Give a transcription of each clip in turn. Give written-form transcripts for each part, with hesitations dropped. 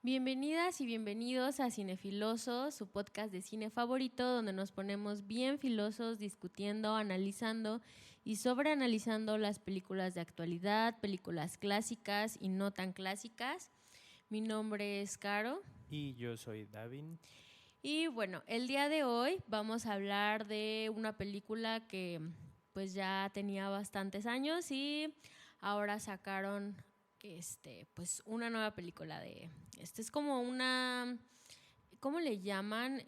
Bienvenidas y bienvenidos a Cinefilosos, su podcast de cine favorito, donde nos ponemos bien filosos discutiendo, analizando y sobreanalizando las películas de actualidad, películas clásicas y no tan clásicas. Mi nombre es Caro. Y yo soy Davin. Y bueno, el día de hoy vamos a hablar de una película que pues ya tenía bastantes años y ahora sacaron pues una nueva película de es como una, ¿cómo le llaman?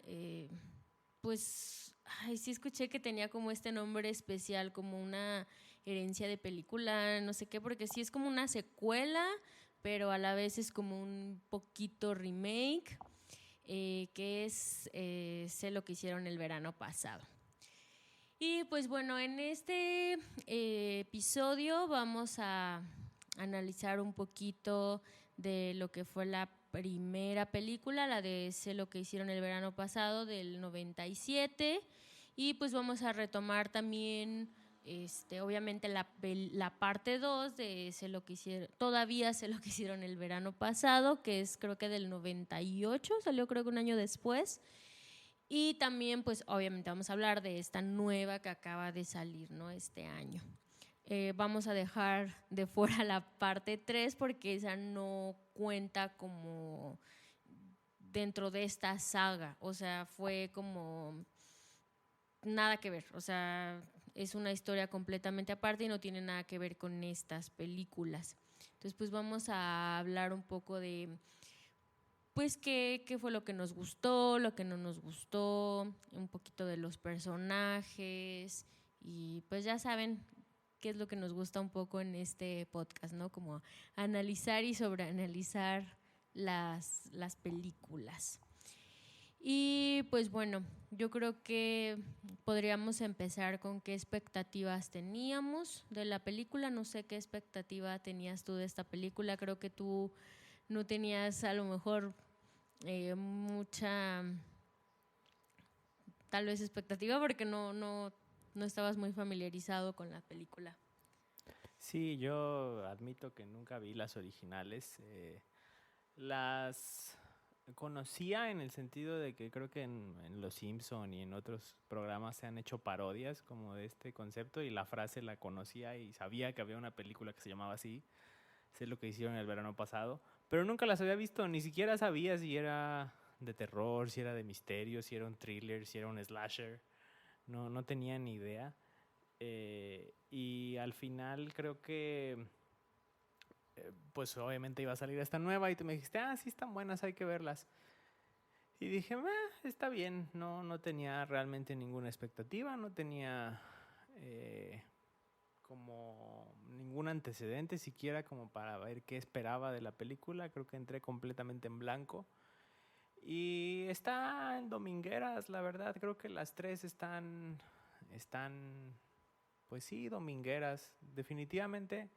Pues ay, sí escuché que tenía como este nombre especial, como una herencia de película, no sé qué, porque sí es como una secuela, pero a la vez es como un poquito remake, que es Sé lo que hicieron el verano pasado. Y pues bueno, en este episodio vamos a analizar un poquito de lo que fue la primera película, la de Sé lo que hicieron el verano pasado del 97. Y pues vamos a retomar también obviamente la parte 2 de Sé lo que hicieron, todavía Sé lo que hicieron el verano pasado, que es creo que del 98, salió creo que un año después. Y también, pues, obviamente vamos a hablar de esta nueva que acaba de salir, ¿no? Este año. Vamos a dejar de fuera la parte 3 porque esa no cuenta como dentro de esta saga. O sea, fue como nada que ver. O sea, es una historia completamente aparte y no tiene nada que ver con estas películas. Entonces, pues vamos a hablar un poco de pues qué fue lo que nos gustó, lo que no nos gustó, un poquito de los personajes y pues ya saben qué es lo que nos gusta un poco en este podcast, ¿no? Como analizar y sobreanalizar las películas. Y pues bueno, yo creo que podríamos empezar con qué expectativas teníamos de la película. No sé qué expectativa tenías tú de esta película. Creo que tú no tenías a lo mejor mucha tal vez expectativa porque no estabas muy familiarizado con la película. Sí, yo admito que nunca vi las originales. Las conocía en el sentido de que creo que en Los Simpson y en otros programas se han hecho parodias como de este concepto y la frase la conocía y sabía que había una película que se llamaba así. Sé lo que hicieron el verano pasado, pero nunca las había visto, ni siquiera sabía si era de terror, si era de misterio, si era un thriller, si era un slasher. No tenía ni idea. Y al final creo que, pues obviamente iba a salir esta nueva y tú me dijiste, sí están buenas, hay que verlas. Y dije, está bien, no tenía realmente ninguna expectativa, no tenía como ningún antecedente siquiera como para ver qué esperaba de la película. Creo que entré completamente en blanco. Y está en domingueras, la verdad. Creo que las tres están pues sí, domingueras. Definitivamente.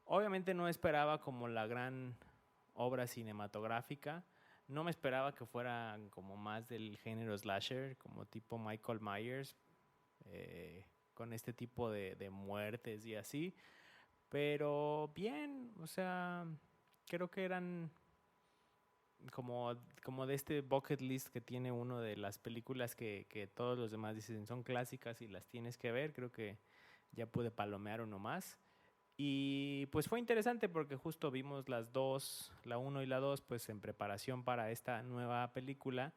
Obviamente no esperaba como la gran obra cinematográfica. No me esperaba que fuera como más del género slasher, como tipo Michael Myers, con este tipo de muertes y así. Pero bien, o sea, creo que eran como de este bucket list que tiene uno de las películas que todos los demás dicen son clásicas y las tienes que ver. Creo que ya pude palomear uno más. Y pues fue interesante porque justo vimos las dos, la uno y la 2, pues en preparación para esta nueva película.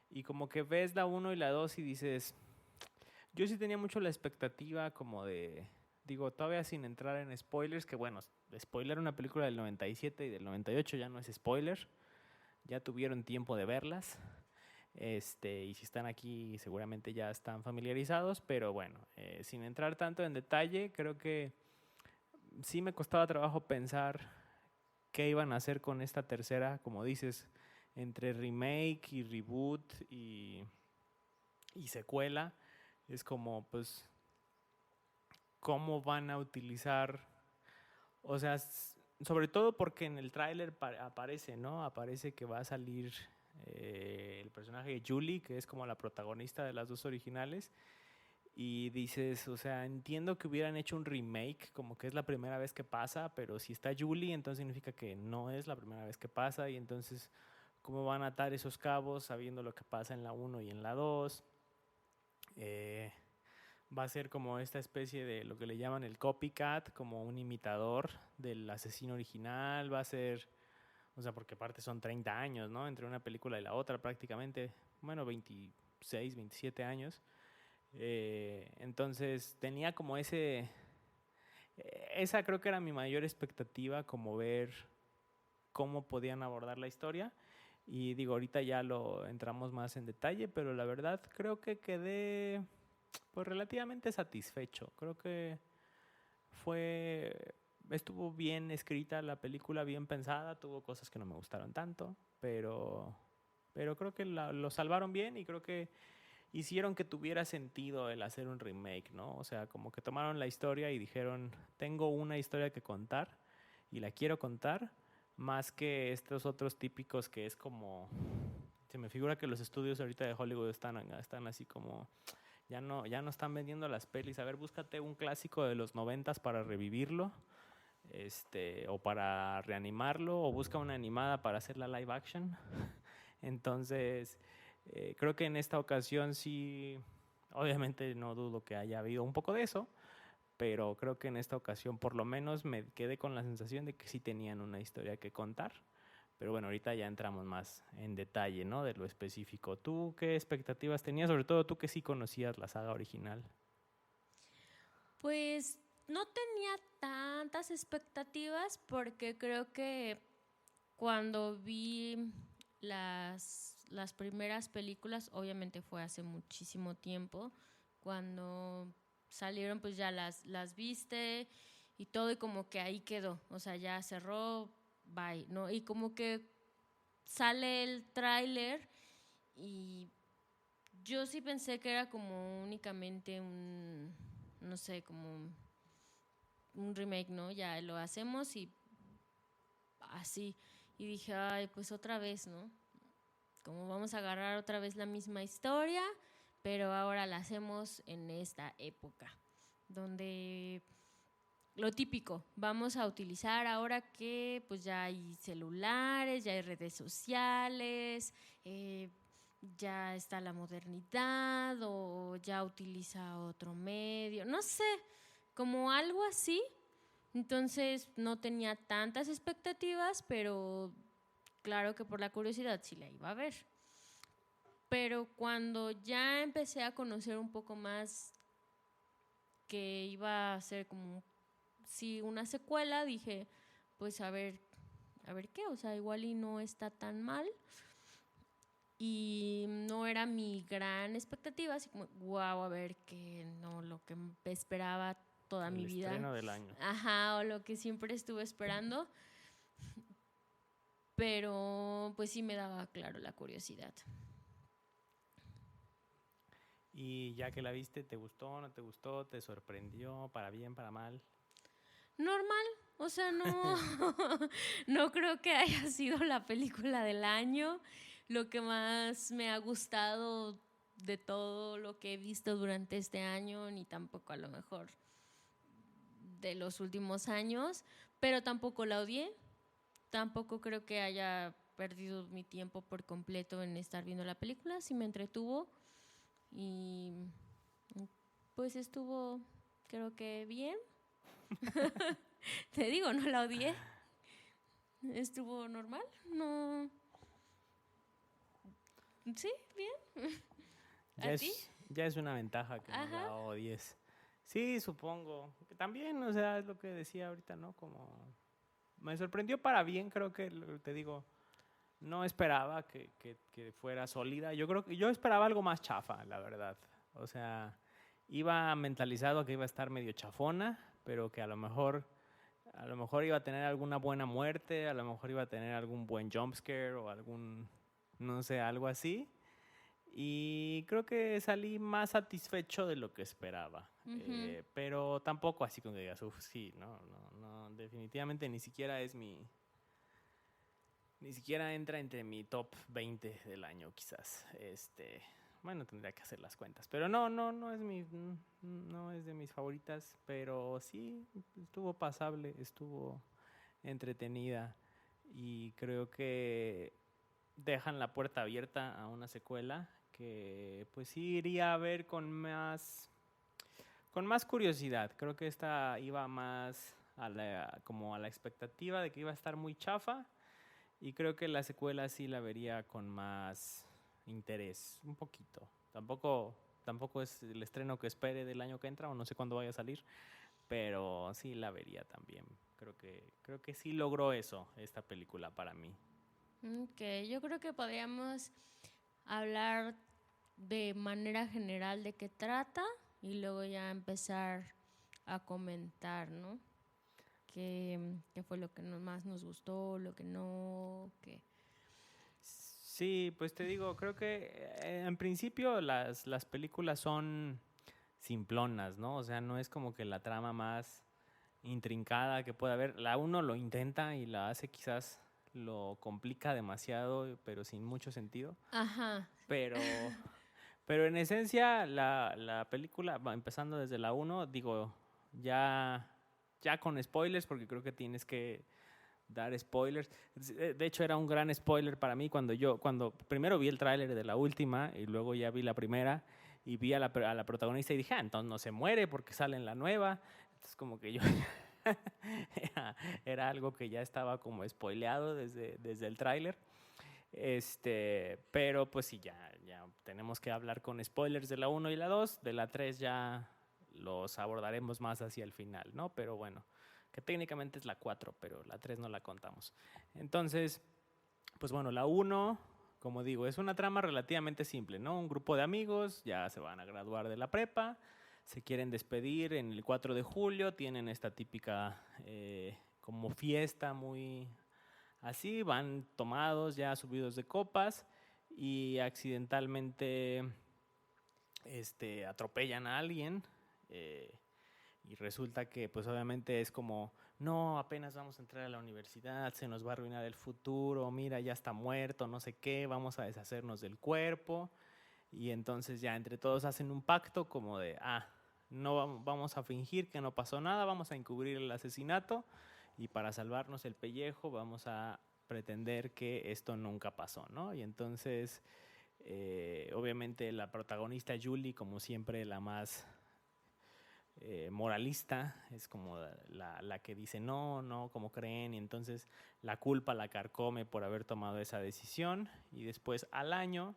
Y como que ves la uno y la 2 y dices, yo sí tenía mucho la expectativa como de, digo, todavía sin entrar en spoilers, que bueno, spoiler una película del 97 y del 98 ya no es spoiler, ya tuvieron tiempo de verlas. Y si están aquí seguramente ya están familiarizados, pero bueno, sin entrar tanto en detalle, creo que sí me costaba trabajo pensar qué iban a hacer con esta tercera, como dices, entre remake y reboot y secuela. Es como, pues, cómo van a utilizar, o sea, sobre todo porque en el tráiler aparece, ¿no? Aparece que va a salir el personaje de Julie, que es como la protagonista de las dos originales. y dices, o sea, entiendo que hubieran hecho un remake, como que es la primera vez que pasa, pero si está Julie, entonces significa que no es la primera vez que pasa, y entonces, ¿cómo van a atar esos cabos sabiendo lo que pasa en la uno y en la 2? Eh, Va a ser como esta especie de lo que le llaman el copycat, como un imitador del asesino original. Va a ser, o sea, porque aparte son 30 años, ¿no? Entre una película y la otra prácticamente, bueno, 26, 27 años. Entonces tenía como esa creo que era mi mayor expectativa, como ver cómo podían abordar la historia. Y digo, ahorita ya lo entramos más en detalle, pero la verdad creo que quedé pues relativamente satisfecho. Creo que estuvo bien escrita la película, bien pensada, tuvo cosas que no me gustaron tanto, pero creo que lo salvaron bien y creo que hicieron que tuviera sentido el hacer un remake, ¿no? O sea, como que tomaron la historia y dijeron, tengo una historia que contar y la quiero contar, más que estos otros típicos que es como, se me figura que los estudios ahorita de Hollywood están así como, ya no están vendiendo las pelis. A ver, búscate un clásico de los 90s para revivirlo, o para reanimarlo, o busca una animada para hacer la live action. Entonces, creo que en esta ocasión sí, obviamente no dudo que haya habido un poco de eso, pero creo que en esta ocasión por lo menos me quedé con la sensación de que sí tenían una historia que contar. Pero bueno, ahorita ya entramos más en detalle, ¿no? De lo específico. ¿Tú qué expectativas tenías? Sobre todo tú que sí conocías la saga original. Pues no tenía tantas expectativas porque creo que cuando vi las primeras películas, obviamente fue hace muchísimo tiempo, cuando salieron pues ya las viste y todo, y como que ahí quedó, o sea, ya cerró, bye, ¿no? Y como que sale el tráiler y yo sí pensé que era como únicamente no sé, como un remake, ¿no? Ya lo hacemos y así. Y dije, ay, pues otra vez, ¿no? Como vamos a agarrar otra vez la misma historia, pero ahora la hacemos en esta época, donde lo típico, vamos a utilizar ahora que pues ya hay celulares, ya hay redes sociales, ya está la modernidad o ya utiliza otro medio, no sé, como algo así. Entonces no tenía tantas expectativas, pero claro que por la curiosidad sí la iba a ver. Pero cuando ya empecé a conocer un poco más que iba a ser como sí una secuela, dije, pues a ver qué, o sea, igual y no está tan mal. Y no era mi gran expectativa, así como, wow, a ver qué, no, lo que esperaba toda El mi vida. estreno del año. Ajá, o lo que siempre estuve esperando. Pero pues sí me daba, claro, la curiosidad. Y ya que la viste, ¿te gustó, no te gustó, te sorprendió, para bien, para mal? Normal, o sea, no, no creo que haya sido la película del año. Lo que más me ha gustado de todo lo que he visto durante este año, ni tampoco a lo mejor de los últimos años, pero tampoco la odié. Tampoco creo que haya perdido mi tiempo por completo en estar viendo la película. Sí me entretuvo y pues estuvo, creo que bien. Te digo, no la odié. Estuvo normal. No. Sí, bien. ¿A ti? Ya es una ventaja que no Ajá. la odies. Sí, supongo. Que también, o sea, es lo que decía ahorita, ¿no? Como me sorprendió para bien, creo que te digo, no esperaba que fuera sólida. Yo creo que yo esperaba algo más chafa, la verdad. O sea, iba mentalizado que iba a estar medio chafona, pero que a lo mejor iba a tener alguna buena muerte, a lo mejor iba a tener algún buen jumpscare o algún, no sé, algo así. Y creo que salí más satisfecho de lo que esperaba. Uh-huh. Pero tampoco así como que digas, uff, sí, no, definitivamente ni siquiera entra entre mi top 20 del año, quizás. Bueno, tendría que hacer las cuentas. Pero no es de mis favoritas. Pero sí, estuvo pasable, estuvo entretenida. Y creo que dejan la puerta abierta a una secuela que pues sí iría a ver con más curiosidad. Creo que esta iba más como a la expectativa de que iba a estar muy chafa. Y creo que la secuela sí la vería con más interés, un poquito. Tampoco es el estreno que espere del año que entra o no sé cuándo vaya a salir, pero sí la vería también. Creo que sí logró eso esta película para mí. Ok, yo creo que podríamos hablar de manera general de qué trata y luego ya empezar a comentar, ¿no? ¿Qué fue lo que más nos gustó, lo que no, qué? Sí, pues te digo, creo que en principio las películas son simplonas, ¿no? O sea, no es como que la trama más intrincada que pueda haber. La uno lo intenta y la hace quizás lo complica demasiado, pero sin mucho sentido. Ajá. Pero, pero en esencia la película, empezando desde la uno, digo, ya con spoilers, porque creo que tienes que dar spoilers. De hecho, era un gran spoiler para mí cuando primero vi el tráiler de la última y luego ya vi la primera y vi a la protagonista y dije, entonces no se muere porque sale en la nueva. Entonces como que yo era algo que ya estaba como spoileado desde el tráiler. Pero pues sí, ya tenemos que hablar con spoilers de la 1 y la 2. De la 3 ya los abordaremos más hacia el final, ¿no? Pero bueno, que técnicamente es la 4, pero la 3 no la contamos. Entonces, pues bueno, la 1, como digo, es una trama relativamente simple, ¿no? Un grupo de amigos ya se van a graduar de la prepa, se quieren despedir en el 4 de julio, tienen esta típica como fiesta muy así, van tomados, ya subidos de copas y accidentalmente atropellan a alguien. Y resulta que pues obviamente es como, no, apenas vamos a entrar a la universidad, se nos va a arruinar el futuro, mira, ya está muerto, no sé qué, vamos a deshacernos del cuerpo. Y entonces ya entre todos hacen un pacto como de, no vamos a fingir que no pasó nada, vamos a encubrir el asesinato y para salvarnos el pellejo vamos a pretender que esto nunca pasó, ¿no? Y entonces, obviamente la protagonista Julie, como siempre la más moralista, es como la que dice no, como creen, y entonces la culpa la carcome por haber tomado esa decisión, y después al año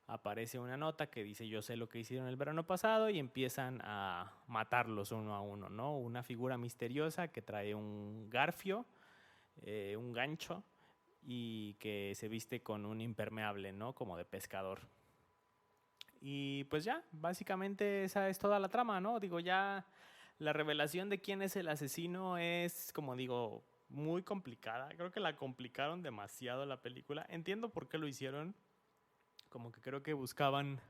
aparece una nota que dice yo sé lo que hicieron el verano pasado y empiezan a matarlos uno a uno, ¿no? Una figura misteriosa que trae un garfio, un gancho, y que se viste con un impermeable, ¿no? Como de pescador. Y pues ya, básicamente esa es toda la trama, ¿no? Digo, ya la revelación de quién es el asesino es, como digo, muy complicada. Creo que la complicaron demasiado la película. Entiendo por qué lo hicieron. Como que creo que buscaban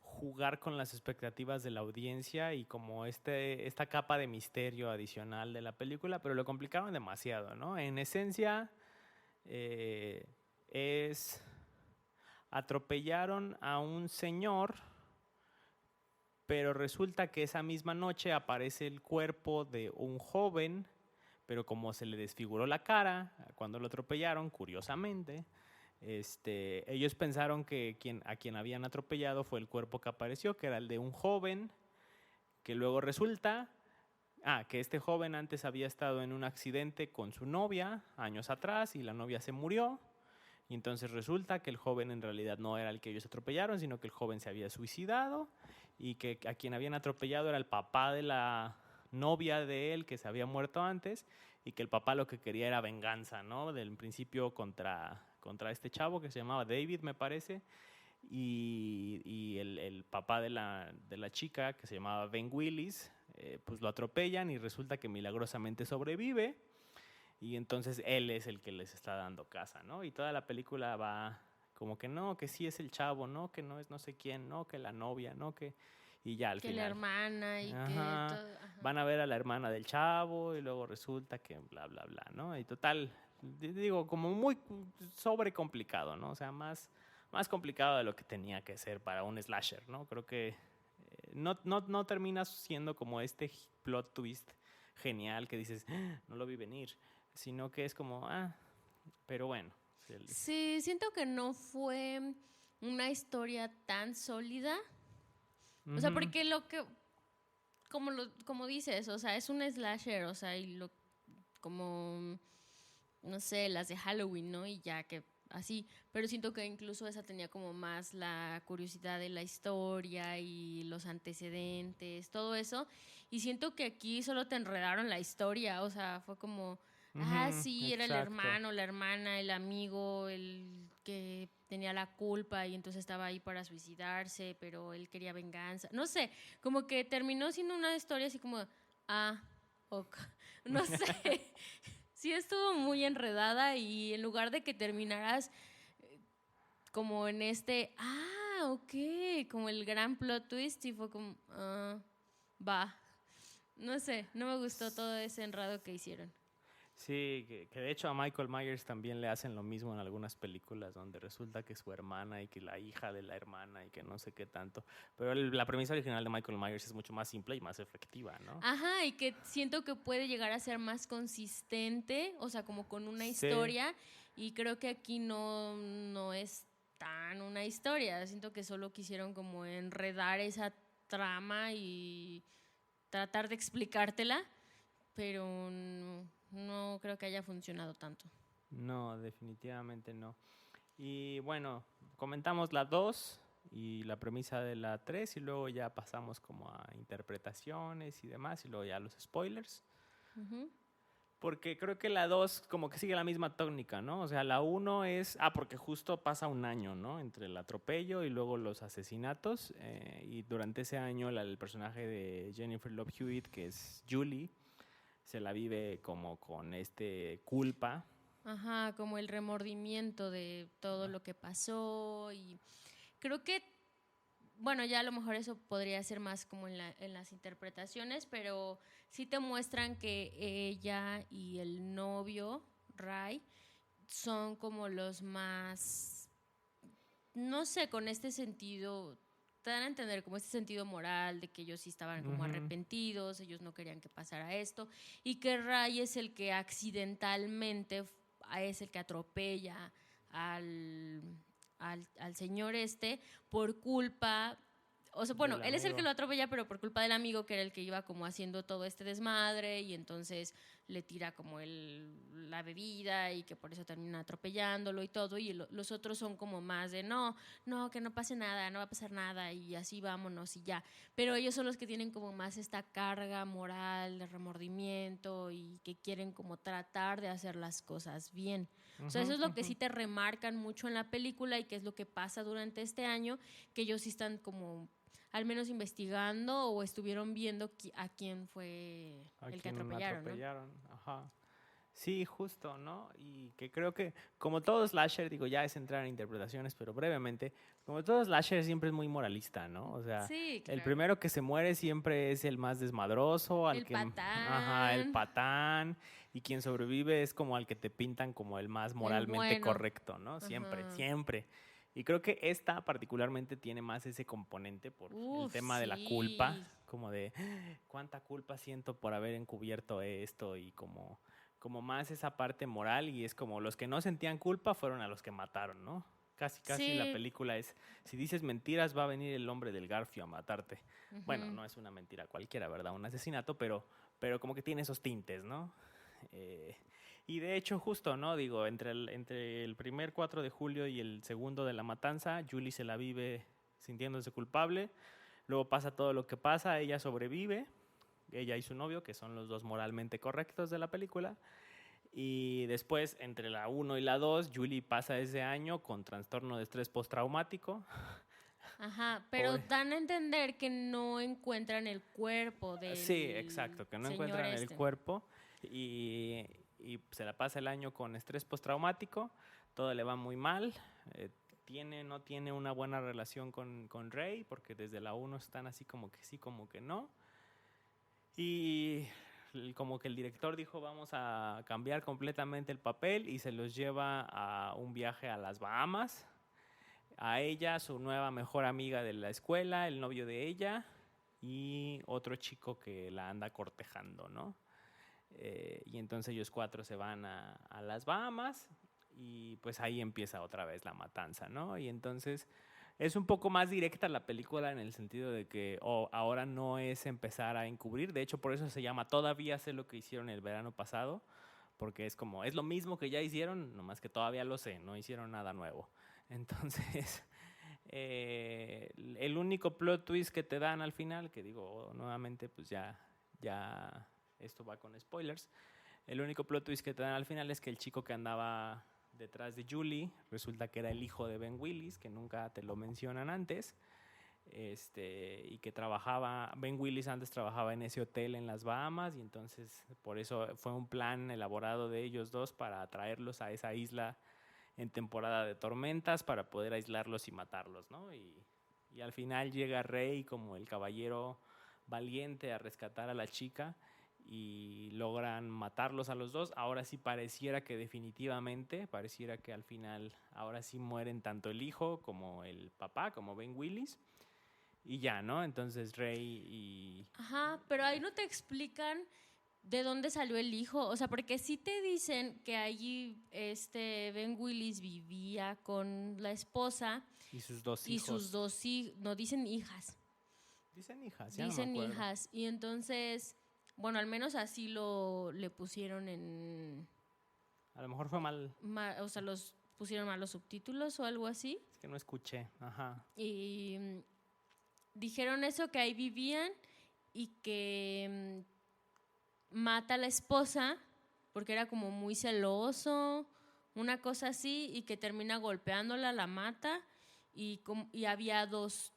jugar con las expectativas de la audiencia y como esta capa de misterio adicional de la película, pero lo complicaron demasiado, ¿no? En esencia, atropellaron a un señor, pero resulta que esa misma noche aparece el cuerpo de un joven, pero como se le desfiguró la cara cuando lo atropellaron, curiosamente, ellos pensaron que a quien habían atropellado fue el cuerpo que apareció, que era el de un joven, que luego resulta que este joven antes había estado en un accidente con su novia años atrás y la novia se murió. Y entonces resulta que el joven en realidad no era el que ellos atropellaron, sino que el joven se había suicidado y que a quien habían atropellado era el papá de la novia de él que se había muerto antes y que el papá lo que quería era venganza, ¿no? Del principio contra este chavo que se llamaba David, me parece, y el papá de la chica que se llamaba Ben Willis, pues lo atropellan y resulta que milagrosamente sobrevive. Y entonces él es el que les está dando casa, ¿no? Y toda la película va como que no, que sí es el chavo, no, que no es no sé quién, no, que la novia, no, que... y ya al que la final. hermana y que Ajá. todo. Ajá. Van a ver a la hermana del chavo y luego resulta que bla, bla, bla, ¿no? Y total, digo, como muy sobrecomplicado, ¿no? O sea, más complicado de lo que tenía que ser para un slasher, ¿no? Creo que no termina siendo como este plot twist genial que dices, "Ah, no lo vi venir", sino que es como, pero bueno. Sí, siento que no fue una historia tan sólida. O sea, Ujú, porque como dices, o sea, es un slasher, o sea, como, no sé, las de Halloween, ¿no? Y ya que así, pero siento que incluso esa tenía como más la curiosidad de la historia y los antecedentes, todo eso, y siento que aquí solo te enredaron la historia, o sea, fue como, sí, era el exacto. hermano, la hermana, el amigo, el que tenía la culpa y entonces estaba ahí para suicidarse, pero él quería venganza, no sé, como que terminó siendo una historia así como, ah, ok, no sé. Sí, estuvo muy enredada y en lugar de que terminaras como en ok, como el gran plot twist y fue como, va. No sé, no me gustó todo ese enredo que hicieron. Sí, que de hecho a Michael Myers también le hacen lo mismo en algunas películas donde resulta que su hermana y que la hija de la hermana y que no sé qué tanto. Pero la premisa original de Michael Myers es mucho más simple y más efectiva, ¿no? Ajá, y que siento que puede llegar a ser más consistente, o sea, como con una Sí. historia, y creo que aquí no es tan una historia, siento que solo quisieron como enredar esa trama y tratar de explicártela, pero no creo que haya funcionado tanto. No, definitivamente no. Y bueno, comentamos la 2 y la premisa de la 3 y luego ya pasamos como a interpretaciones y demás y luego ya los spoilers. Ujú. Porque creo que la 2 como que sigue la misma tónica, ¿no? O sea, la uno es, porque justo pasa un año, ¿no? Entre el atropello y luego los asesinatos. Y durante ese año el personaje de Jennifer Love Hewitt, que es Julie, se la vive como con culpa. Ajá, como el remordimiento de todo Ah, lo que pasó y creo que, bueno, ya a lo mejor eso podría ser más como en las interpretaciones, pero sí te muestran que ella y el novio, Ray, son como los más, no sé, con este sentido, te dan a entender como este sentido moral de que ellos sí estaban como ujú. arrepentidos, ellos no querían que pasara esto, y que Ray es el que accidentalmente es el que atropella al, al señor este por culpa. O sea, bueno, Del él es el que amigo. lo atropella, pero por culpa del amigo que era el que iba como haciendo todo este desmadre y entonces le tira como la bebida y que por eso termina atropellándolo y todo. Y los otros son como más de no, que no pase nada, no va a pasar nada y así vámonos y ya. Pero ellos son los que tienen como más esta carga moral de remordimiento y que quieren como tratar de hacer las cosas bien. O sea, eso Ujú, es lo que ujú. sí te remarcan mucho en la película y que es lo que pasa durante este año, que ellos sí están como al menos investigando o estuvieron viendo a quién fue A el que quien atropellaron, ¿no? atropellaron. Ajá. Sí, justo, ¿no? Y que creo que, como todo slasher, digo, ya es entrar en interpretaciones, pero brevemente, como todo slasher siempre es muy moralista, ¿no? O sea, Sí, el claro. primero que se muere siempre es el más desmadroso, El ajá, el patán, patán, y quien sobrevive es como al que te pintan como el más el moralmente bueno. correcto, ¿no? Siempre, Ajá. siempre. Y creo que esta particularmente tiene más ese componente por el Uf, tema de la culpa, sí. como de cuánta culpa siento por haber encubierto esto y como más esa parte moral y es como los que no sentían culpa fueron a los que mataron, ¿no? Casi, casi la Sí. película es, si dices mentiras va a venir el hombre del garfio a matarte. Bueno, Ujú. no es una mentira cualquiera, ¿verdad? Un asesinato, pero como que tiene esos tintes, ¿no? Eh, y de hecho, justo, ¿no? Digo, entre el primer 4 de julio y el segundo de la matanza, Julie se la vive sintiéndose culpable. Luego pasa todo lo que pasa, ella sobrevive, ella y su novio, que son los dos moralmente correctos de la película. Y después, entre la uno y la 2 Julie pasa ese año con trastorno de estrés postraumático. Ajá, pero Pobre. dan a entender que no encuentran el cuerpo Sí, del exacto, que no señor encuentran el este. cuerpo y se la pasa el año con estrés postraumático, todo le va muy mal, no tiene una buena relación con Rey, porque desde la 1 están así como que sí, como que no. Y como que el director dijo, vamos a cambiar completamente el papel, y se los lleva a un viaje a las Bahamas. A ella, su nueva mejor amiga de la escuela, el novio de ella y otro chico que la anda cortejando, ¿no? Y entonces ellos 4 se van a las Bahamas, y pues ahí empieza otra vez la matanza, ¿no? Y entonces es un poco más directa la película en el sentido de que ahora no es empezar a encubrir. De hecho, por eso se llama Todavía sé lo que hicieron el verano pasado, porque es como, es lo mismo que ya hicieron, nomás que todavía lo sé, no hicieron nada nuevo. Entonces, el único plot twist que te dan al final, que digo, nuevamente, pues ya esto va con spoilers, el único plot twist que te dan al final es que el chico que andaba detrás de Julie resulta que era el hijo de Ben Willis, que nunca te lo mencionan antes, y que Ben Willis antes trabajaba en ese hotel en las Bahamas, y entonces por eso fue un plan elaborado de ellos dos para traerlos a esa isla en temporada de tormentas para poder aislarlos y matarlos, ¿no? Y al final llega Rey como el caballero valiente a rescatar a la chica y logran matarlos a los dos. Ahora sí pareciera que definitivamente, pareciera que al final ahora sí mueren tanto el hijo como el papá, como Ben Willis, y ya, ¿no? Entonces Rey y... Ajá, pero ahí no te explican de dónde salió el hijo, o sea, porque sí te dicen que allí Ben Willis vivía con la esposa y sus dos y hijos. sus dos hijos, no dicen hijas. Dicen hijas, ya Dicen no me acuerdo. hijas, y entonces, bueno, al menos así le pusieron en... A lo mejor fue mal. O sea, los pusieron mal los subtítulos o algo así. Es que no escuché, ajá. Y dijeron eso, que ahí vivían y que mata a la esposa porque era como muy celoso, una cosa así, y que termina golpeándola, la mata, y había dos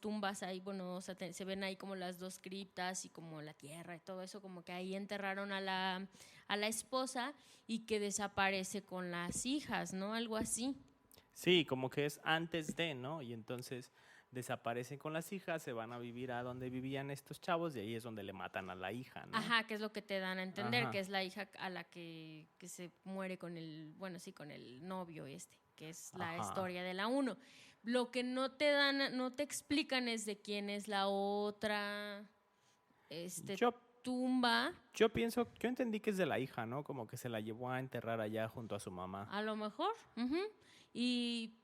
tumbas ahí, bueno, o sea, se ven ahí como las dos criptas y como la tierra y todo eso, como que ahí enterraron a la esposa, y que desaparece con las hijas, ¿no? Algo así. Sí, como que es antes de, ¿no? Y entonces desaparecen con las hijas, se van a vivir a donde vivían estos chavos, y ahí es donde le matan a la hija, ¿no? Ajá, que es lo que te dan a entender, Ajá. que es la hija a la que se muere con el novio que es la Ajá. historia de la 1. Lo que no te explican es de quién es la otra tumba. Yo entendí que es de la hija, ¿no? Como que se la llevó a enterrar allá junto a su mamá. A lo mejor. Y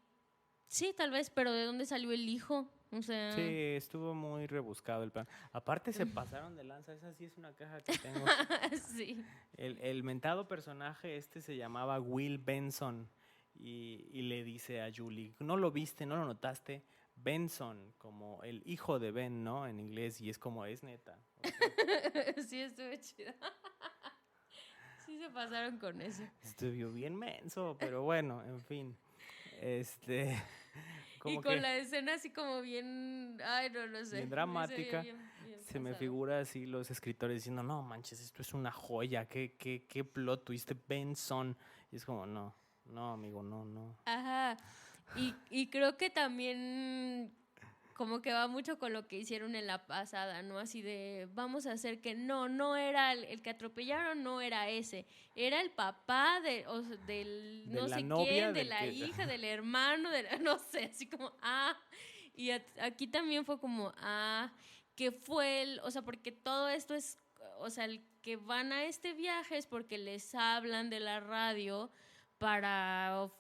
sí, tal vez, pero ¿de dónde salió el hijo? O sea... Sí, estuvo muy rebuscado el plan. Aparte se pasaron de lanza, esa sí es una caja que tengo. Sí. El mentado personaje se llamaba Will Benson, y le dice a Julie, ¿no lo viste, no lo notaste? Benson, como el hijo de Ben, ¿no? En inglés, y es como, es neta. O sea, sí, estuvo chido. Sí se pasaron con eso. estuvo bien menso, pero bueno, en fin. Y con la escena así como bien, ay, no sé. Bien dramática. Bien se me figura así los escritores diciendo, no manches, esto es una joya, qué plot twist, Benson. Y es como, no, amigo, no. Ajá. Y creo que también como que va mucho con lo que hicieron en la pasada, ¿no? Así de, vamos a hacer que no era el que atropellaron, no era ese. Era el papá del no sé quién, de la hija, del hermano, no sé, así como, Y aquí también fue como, que fue o sea, porque todo esto es, o sea, el que van a este viaje es porque les hablan de la radio para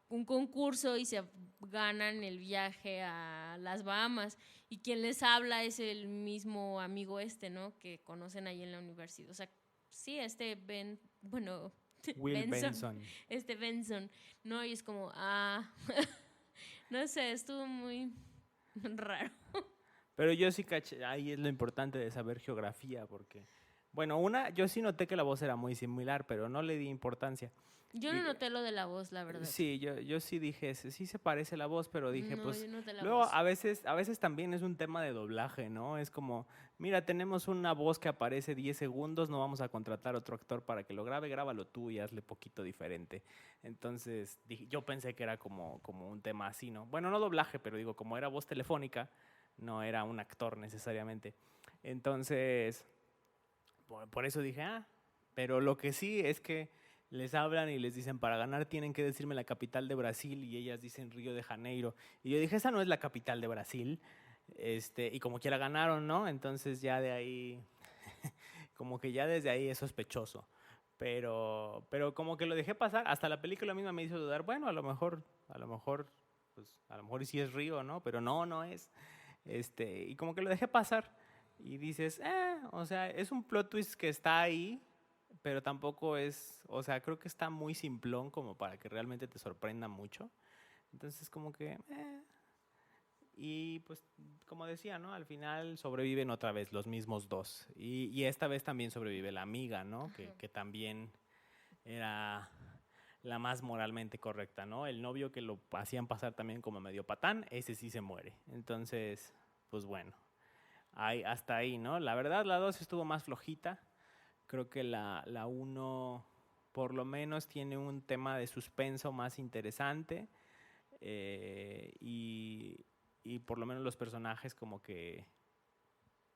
un concurso y se ganan el viaje a las Bahamas, y quien les habla es el mismo amigo ¿no? Que conocen ahí en la universidad. O sea, sí, Will Benson. Benson, ¿no? Y es como, no sé, estuvo muy raro. Pero yo sí caché, ahí es lo importante de saber geografía, porque Bueno, yo sí noté que la voz era muy similar, pero no le di importancia. Yo no noté lo de la voz, la verdad. Sí, yo sí dije, sí se parece la voz, pero dije, No, pues, yo noté la luego voz. a veces también es un tema de doblaje, ¿no? Es como, mira, tenemos una voz que aparece 10 segundos, no vamos a contratar otro actor para que lo grabe, grábalo tú y hazle poquito diferente. Entonces, yo pensé que era como un tema así, ¿no? Bueno, no doblaje, pero digo, como era voz telefónica, no era un actor necesariamente. Entonces, por eso dije, pero lo que sí es que les hablan y les dicen, para ganar tienen que decirme la capital de Brasil, y ellas dicen Río de Janeiro. Y yo dije, esa no es la capital de Brasil. Y como quiera ganaron, ¿no? Entonces ya de ahí, como que ya desde ahí es sospechoso. Pero como que lo dejé pasar, hasta la película misma me hizo dudar, bueno, pues a lo mejor sí es Río, ¿no? Pero no es. Y como que lo dejé pasar. Y dices, o sea, es un plot twist que está ahí, pero tampoco es, o sea, creo que está muy simplón como para que realmente te sorprenda mucho. Entonces como que, y pues como decía, ¿no? Al final sobreviven otra vez los mismos dos. Y esta vez también sobrevive la amiga, ¿no? Que también era la más moralmente correcta, ¿no? El novio que lo hacían pasar también como medio patán, ese sí se muere. Entonces, pues bueno, hasta ahí, ¿no? La verdad, la 2 estuvo más flojita. Creo que la 1 por lo menos tiene un tema de suspenso más interesante, y por lo menos los personajes como que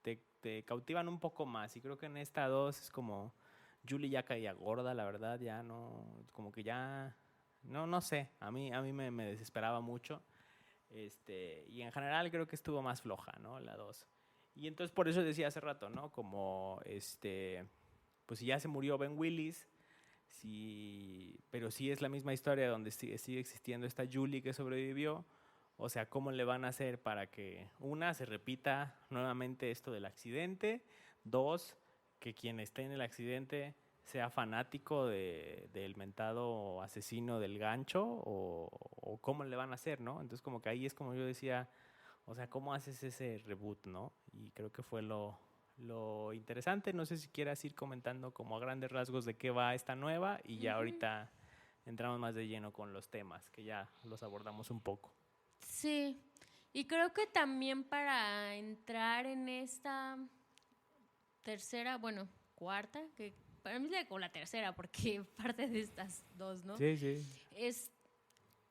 te cautivan un poco más. Y creo que en esta 2 es como Julie ya caía gorda, la verdad, ya no, como que ya, no sé, a mí me desesperaba mucho. Y en general creo que estuvo más floja, ¿no? La 2. Y entonces por eso decía hace rato, ¿no? Como pues si ya se murió Ben Willis, sí, pero sí es la misma historia donde sigue existiendo esta Julie que sobrevivió. O sea, ¿cómo le van a hacer para que, una, se repita nuevamente esto del accidente? Dos, que quien esté en el accidente sea fanático del mentado asesino del gancho, o cómo le van a hacer, ¿no? Entonces como que ahí es como yo decía, o sea, ¿cómo haces ese reboot, no? Y creo que fue lo interesante. No sé si quieras ir comentando como a grandes rasgos de qué va esta nueva, y ya ahorita entramos más de lleno con los temas, que ya los abordamos un poco. Sí, y creo que también para entrar en esta tercera, bueno, cuarta, que para mí es como la tercera, porque parte de estas dos, ¿no? Sí, sí. Es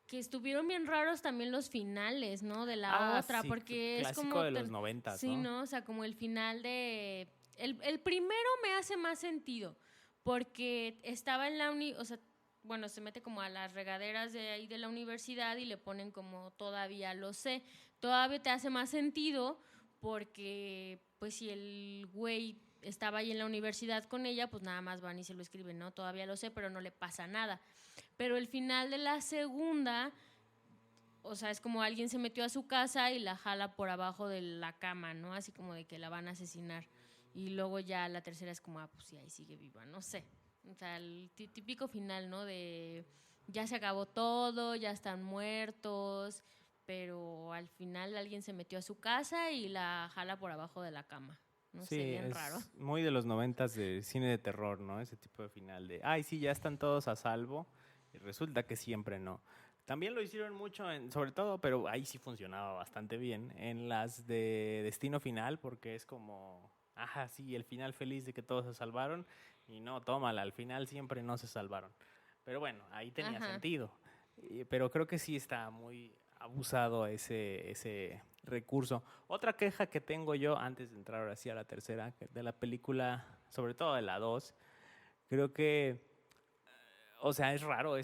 que estuvieron bien raros también los finales, ¿no? De la otra, Sí, porque es clásico como... de los 90, Sí, ¿no? ¿no? O sea, como el final de... El primero me hace más sentido, porque estaba en la o sea, bueno, se mete como a las regaderas de ahí de la universidad y le ponen como todavía lo sé. Todavía te hace más sentido porque, pues, si el güey estaba ahí en la universidad con ella, pues nada más van y se lo escriben, ¿no? Todavía lo sé, pero no le pasa nada. Pero el final de la segunda, o sea, es como alguien se metió a su casa y la jala por abajo de la cama, ¿no? Así como de que la van a asesinar. Y luego ya la tercera es como, pues sí, ahí sigue viva, no sé. O sea, el típico final, ¿no? De ya se acabó todo, ya están muertos, pero al final alguien se metió a su casa y la jala por abajo de la cama. No Sí, sé, bien raro. es muy de los 90 de cine de terror, ¿no? Ese tipo de final de, ay, sí, ya están todos a salvo, y resulta que siempre no. También lo hicieron mucho, sobre todo, pero ahí sí funcionaba bastante bien, en las de Destino Final, porque es como, ajá, sí, el final feliz de que todos se salvaron, y no, tómala, al final siempre no se salvaron. Pero bueno, ahí tenía Ajá. sentido. Pero creo que sí está muy abusado ese recurso. Otra queja que tengo yo, antes de entrar ahora sí a la tercera, de la película, sobre todo de la 2, creo que, o sea, es raro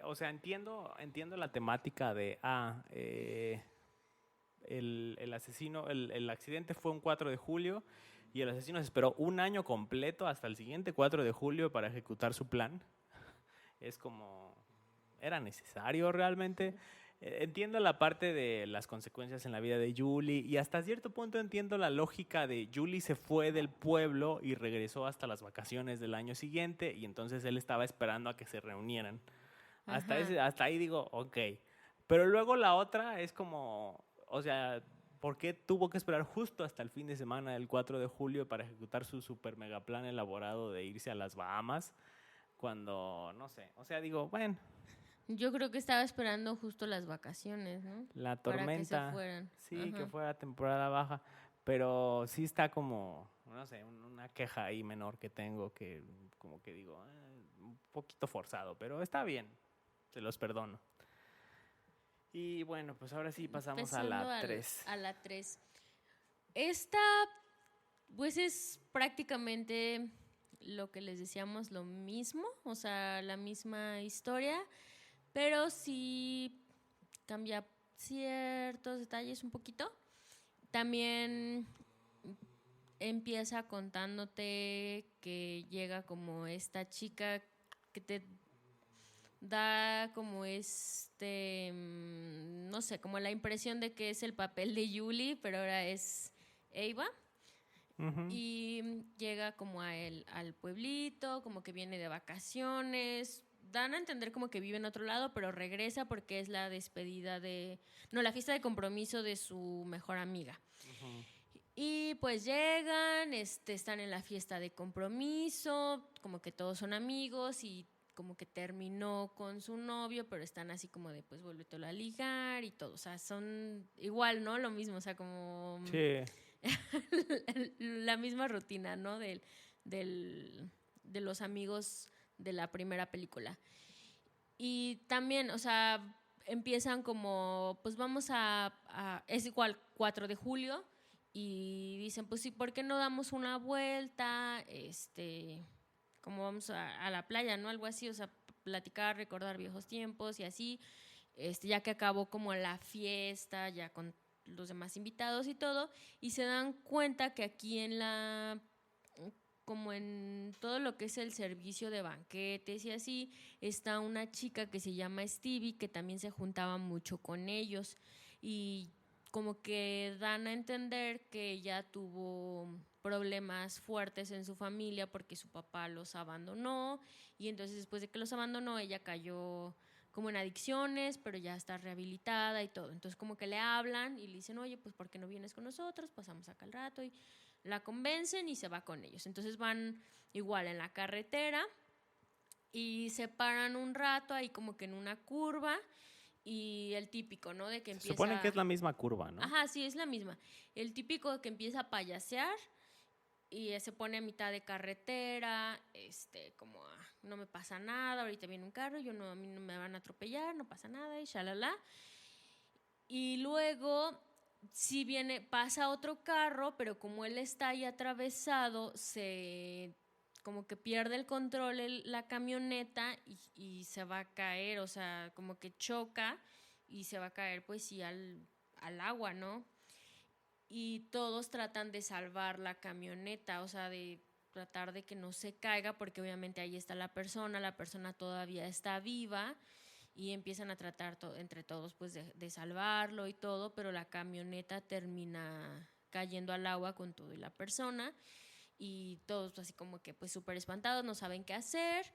o sea, entiendo la temática de, el asesino, el accidente fue un 4 de julio, y el asesino se esperó un año completo hasta el siguiente 4 de julio para ejecutar su plan. Es como, ¿era necesario realmente? Entiendo la parte de las consecuencias en la vida de Julie, y hasta cierto punto entiendo la lógica de Julie se fue del pueblo y regresó hasta las vacaciones del año siguiente, y entonces él estaba esperando a que se reunieran. Ajá. Hasta ahí digo, ok. Pero luego la otra es como, o sea, ¿por qué tuvo que esperar justo hasta el fin de semana del 4 de julio para ejecutar su super mega plan elaborado de irse a las Bahamas? Cuando, no sé, o sea, digo, bueno, Yo creo que estaba esperando justo las vacaciones, ¿no? la Para que se tormenta, fueran. sí, que Ajá. fuera temporada baja, pero sí está como, no sé, una queja ahí menor que tengo que como que digo, un poquito forzado, pero está bien, se los perdono. Y bueno, pues ahora sí pasamos a Empezando la 3. a la 3. Esta, pues es prácticamente lo que les decíamos, lo mismo, o sea, la misma historia, pero sí cambia ciertos detalles un poquito. También empieza contándote que llega como esta chica que te da como no sé, como la impresión de que es el papel de Julie, pero ahora es Eva. Ujú. Y llega como al pueblito, como que viene de vacaciones. Dan a entender como que vive en otro lado, pero regresa porque es la despedida de... No, la fiesta de compromiso de su mejor amiga. Ujú. Y pues llegan, están en la fiesta de compromiso, como que todos son amigos y como que terminó con su novio, pero están así como de pues vuélvetelo a ligar y todo. O sea, son igual, ¿no? Lo mismo, o sea, como Sí. la misma rutina, ¿no? Del, de los amigos de la primera película. Y también, o sea, empiezan como, pues vamos es igual 4 de julio y dicen, pues sí, ¿por qué no damos una vuelta? Como vamos a la playa, ¿no? Algo así, o sea, platicar, recordar viejos tiempos y así, ya que acabó como la fiesta, ya con los demás invitados y todo, y se dan cuenta que aquí como en todo lo que es el servicio de banquetes y así, está una chica que se llama Stevie, que también se juntaba mucho con ellos y como que dan a entender que ella tuvo problemas fuertes en su familia porque su papá los abandonó y entonces después de que los abandonó ella cayó como en adicciones, pero ya está rehabilitada y todo. Entonces como que le hablan y le dicen, oye, pues ¿por qué no vienes con nosotros? Pasamos acá el rato y la convencen y se va con ellos. Entonces van igual en la carretera y se paran un rato ahí como que en una curva y el típico, ¿no? De que Se supone que es empieza... la misma curva, ¿no? Ajá, sí, es la misma. El típico que empieza a payasear y se pone a mitad de carretera, como no me pasa nada, ahorita viene un carro, yo no, a mí no me van a atropellar, no pasa nada y shalala. Y luego si viene, pasa otro carro, pero como él está ahí atravesado, como que pierde el control la camioneta y se va a caer, o sea, como que choca y se va a caer pues sí al agua, ¿no? Y todos tratan de salvar la camioneta, o sea, de tratar de que no se caiga porque obviamente ahí está la persona todavía está viva y empiezan a tratar entre todos pues de salvarlo y todo, pero la camioneta termina cayendo al agua con todo y la persona y todos así como que pues súper espantados, no saben qué hacer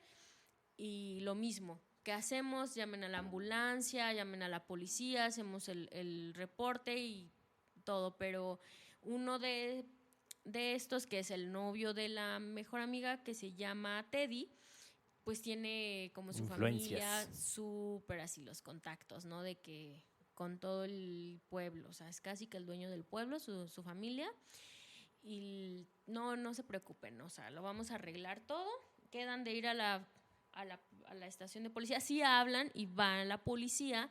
y lo mismo. ¿Qué hacemos? Llamen a la ambulancia, llamen a la policía, hacemos el reporte y todo, pero uno de estos, que es el novio de la mejor amiga, que se llama Teddy, pues tiene como su familia Influencias. súper así los contactos, ¿no? De que con todo el pueblo, o sea, es casi que el dueño del pueblo, su familia, y no se preocupen, o sea, lo vamos a arreglar todo, quedan de ir a la estación de policía, sí hablan y van la policía,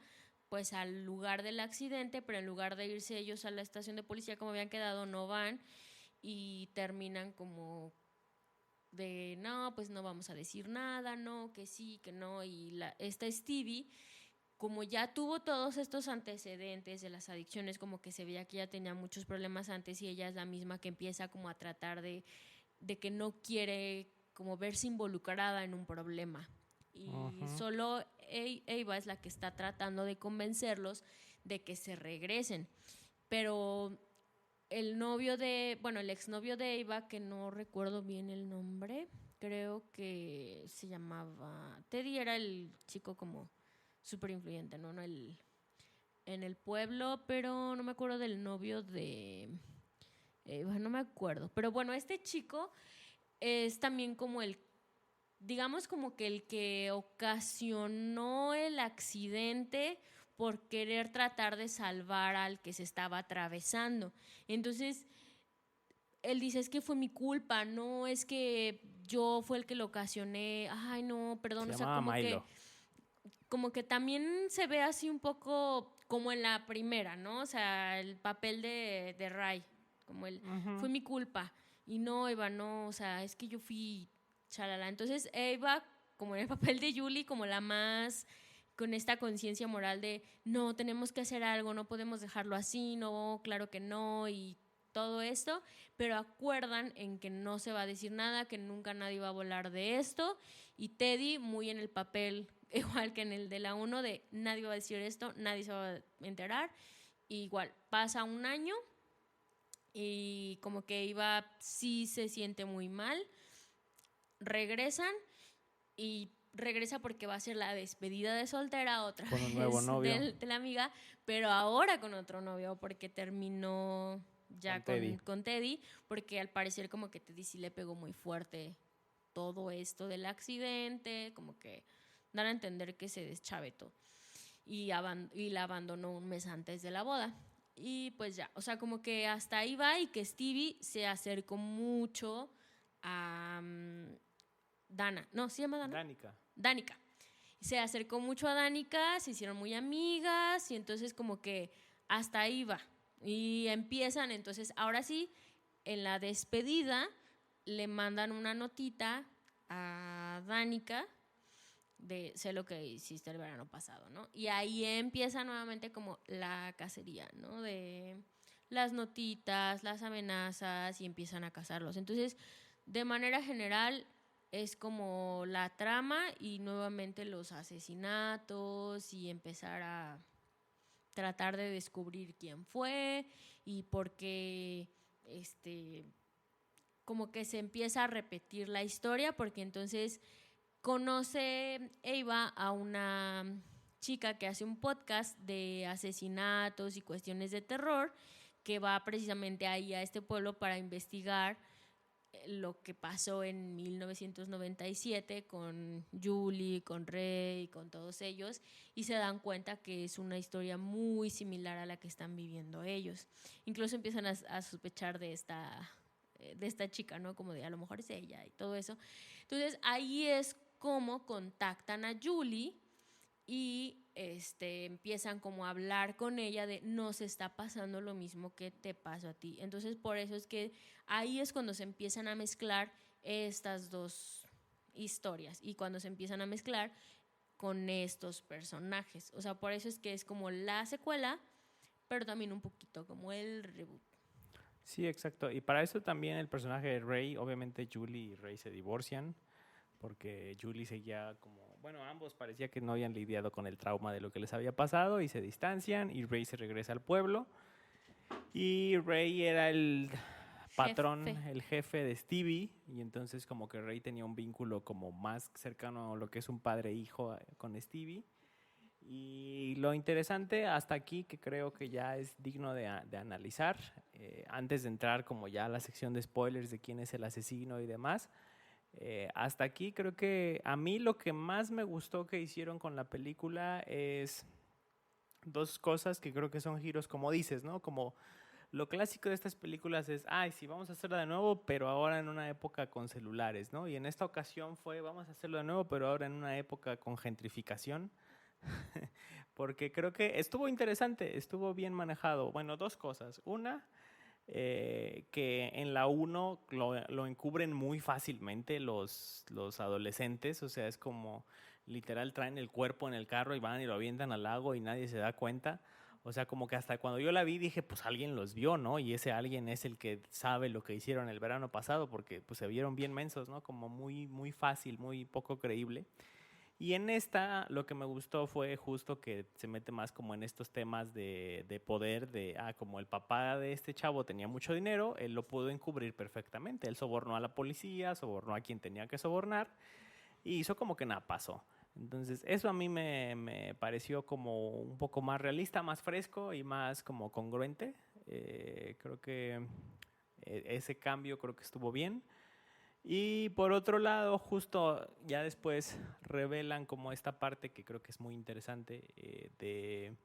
pues al lugar del accidente, pero en lugar de irse ellos a la estación de policía como habían quedado, no van y terminan como de no, pues no vamos a decir nada, no, que sí, que no, y esta Stevie, como ya tuvo todos estos antecedentes de las adicciones, como que se veía que ya tenía muchos problemas antes y ella es la misma que empieza como a tratar de que no quiere como verse involucrada en un problema. Y Ujú. solo Eva es la que está tratando de convencerlos de que se regresen. Pero el exnovio de Eva, que no recuerdo bien el nombre, creo que se llamaba Teddy, era el chico como súper influyente, ¿no? en el pueblo, pero no me acuerdo del novio de... bueno, no me acuerdo. Pero bueno, este chico es también como el, digamos como que el que ocasionó el accidente por querer tratar de salvar al que se estaba atravesando. Entonces, él dice, es que fue mi culpa, no es que yo fue el que lo ocasioné, ay no, perdón, Se o sea, llamaba Milo. como que también se ve así un poco como en la primera, ¿no? O sea, el papel de Ray, como el, Ujú. fue mi culpa, y no, Eva, no, o sea, es que yo fui chalala. Entonces, Eva, como en el papel de Julie, como la más con esta conciencia moral de, no, tenemos que hacer algo, no podemos dejarlo así, no, claro que no, y todo esto, pero acuerdan en que no se va a decir nada, que nunca nadie va a volar de esto, y Teddy muy en el papel, igual que en el de la 1, de nadie va a decir esto, nadie se va a enterar, y igual pasa un año y como que Iva sí se siente muy mal, regresan y regresa porque va a ser la despedida de soltera otra Con un nuevo vez novio, de la amiga, pero ahora con otro novio porque terminó con ya Teddy. con Teddy, porque al parecer como que Teddy sí le pegó muy fuerte todo esto del accidente, como que dan a entender que se deschavetó y la abandonó un mes antes de la boda. Y pues ya, o sea, como que hasta ahí va y que Stevie se acercó mucho a Dana. No, ¿se llama Dana? Danica. Danica. Se acercó mucho a Danica, se hicieron muy amigas y entonces como que hasta ahí va. Y empiezan, entonces ahora sí, en la despedida le mandan una notita a Danica de sé lo que hiciste el verano pasado, ¿no? Y ahí empieza nuevamente como la cacería, ¿no? De las notitas, las amenazas y empiezan a cazarlos. Entonces, de manera general, es como la trama y nuevamente los asesinatos y empezar a tratar de descubrir quién fue y por qué, como que se empieza a repetir la historia, porque entonces conoce Eva a una chica que hace un podcast de asesinatos y cuestiones de terror, que va precisamente ahí a este pueblo para investigar lo que pasó en 1997 con Julie, con Ray, con todos ellos, y se dan cuenta que es una historia muy similar a la que están viviendo ellos. Incluso empiezan a sospechar de esta chica, ¿no? Como de a lo mejor es ella y todo eso. Entonces ahí es como contactan a Julie y empiezan como a hablar con ella de nos está pasando lo mismo que te pasó a ti. Entonces por eso es que ahí es cuando se empiezan a mezclar estas dos historias y cuando se empiezan a mezclar con estos personajes. O sea, por eso es que es como la secuela, pero también un poquito como el reboot. Sí, exacto. Y para eso también el personaje de Ray, obviamente Julie y Ray se divorcian, porque Julie seguía como, bueno, ambos parecía que no habían lidiado con el trauma de lo que les había pasado y se distancian y Ray se regresa al pueblo. Y Ray era el patrón, Jefe. el jefe de Stevie, y entonces como que Ray tenía un vínculo como más cercano a lo que es un padre-hijo con Stevie. Y lo interesante hasta aquí, que creo que ya es digno de analizar, antes de entrar como ya a la sección de spoilers de quién es el asesino y demás, hasta aquí creo que a mí lo que más me gustó que hicieron con la película es dos cosas que creo que son giros, como dices, ¿no? Como lo clásico de estas películas es, ay, sí, vamos a hacerlo de nuevo, pero ahora en una época con celulares, ¿no? Y en esta ocasión fue, vamos a hacerlo de nuevo, pero ahora en una época con gentrificación. Porque creo que estuvo interesante, estuvo bien manejado. Bueno, dos cosas. Una, que en la 1 lo encubren muy fácilmente los adolescentes, o sea, es como literal traen el cuerpo en el carro y van y lo avientan al lago y nadie se da cuenta. O sea, como que hasta cuando yo la vi dije, pues alguien los vio, ¿no? Y ese alguien es el que sabe lo que hicieron el verano pasado, porque pues se vieron bien mensos, ¿no? Como muy, muy fácil, muy poco creíble. Y en esta lo que me gustó fue justo que se mete más como en estos temas de poder, como el papá de este chavo tenía mucho dinero, él lo pudo encubrir perfectamente. Él sobornó a la policía, sobornó a quien tenía que sobornar y hizo como que nada pasó. Entonces, eso a mí me pareció como un poco más realista, más fresco y más como congruente. Creo que ese cambio creo que estuvo bien. Y por otro lado, justo ya después revelan como esta parte que creo que es muy interesante de,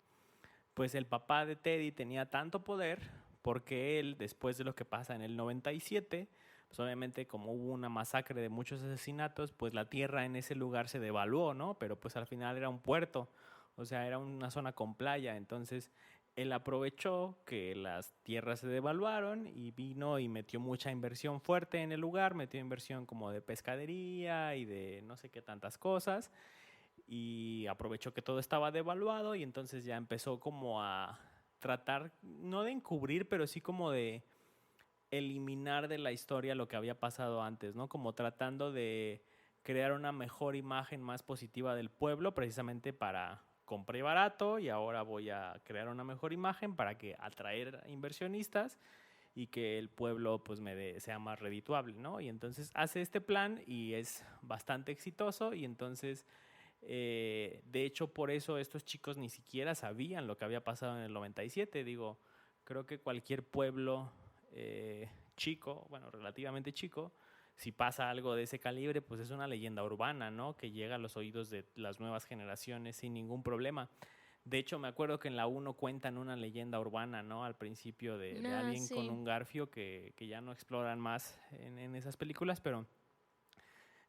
pues el papá de Teddy tenía tanto poder porque él, después de lo que pasa en el 97, pues obviamente como hubo una masacre de muchos asesinatos, pues la tierra en ese lugar se devaluó, ¿no? Pero pues al final era un puerto, o sea, era una zona con playa, entonces él aprovechó que las tierras se devaluaron y vino y metió mucha inversión fuerte en el lugar, metió inversión como de pescadería y de no sé qué tantas cosas, y aprovechó que todo estaba devaluado y entonces ya empezó como a tratar, no de encubrir, pero sí como de eliminar de la historia lo que había pasado antes, ¿no? Como tratando de crear una mejor imagen más positiva del pueblo, precisamente para compré barato y ahora voy a crear una mejor imagen para que atraer inversionistas y que el pueblo pues sea más redituable, ¿no? Y entonces hace este plan y es bastante exitoso y entonces de hecho por eso estos chicos ni siquiera sabían lo que había pasado en el 97, digo, creo que cualquier pueblo chico, bueno, relativamente chico, si pasa algo de ese calibre, pues es una leyenda urbana, ¿no? Que llega a los oídos de las nuevas generaciones sin ningún problema. De hecho, me acuerdo que en la 1 cuentan una leyenda urbana, ¿no? Al principio de alguien con Sí. un garfio que ya no exploran más en esas películas, pero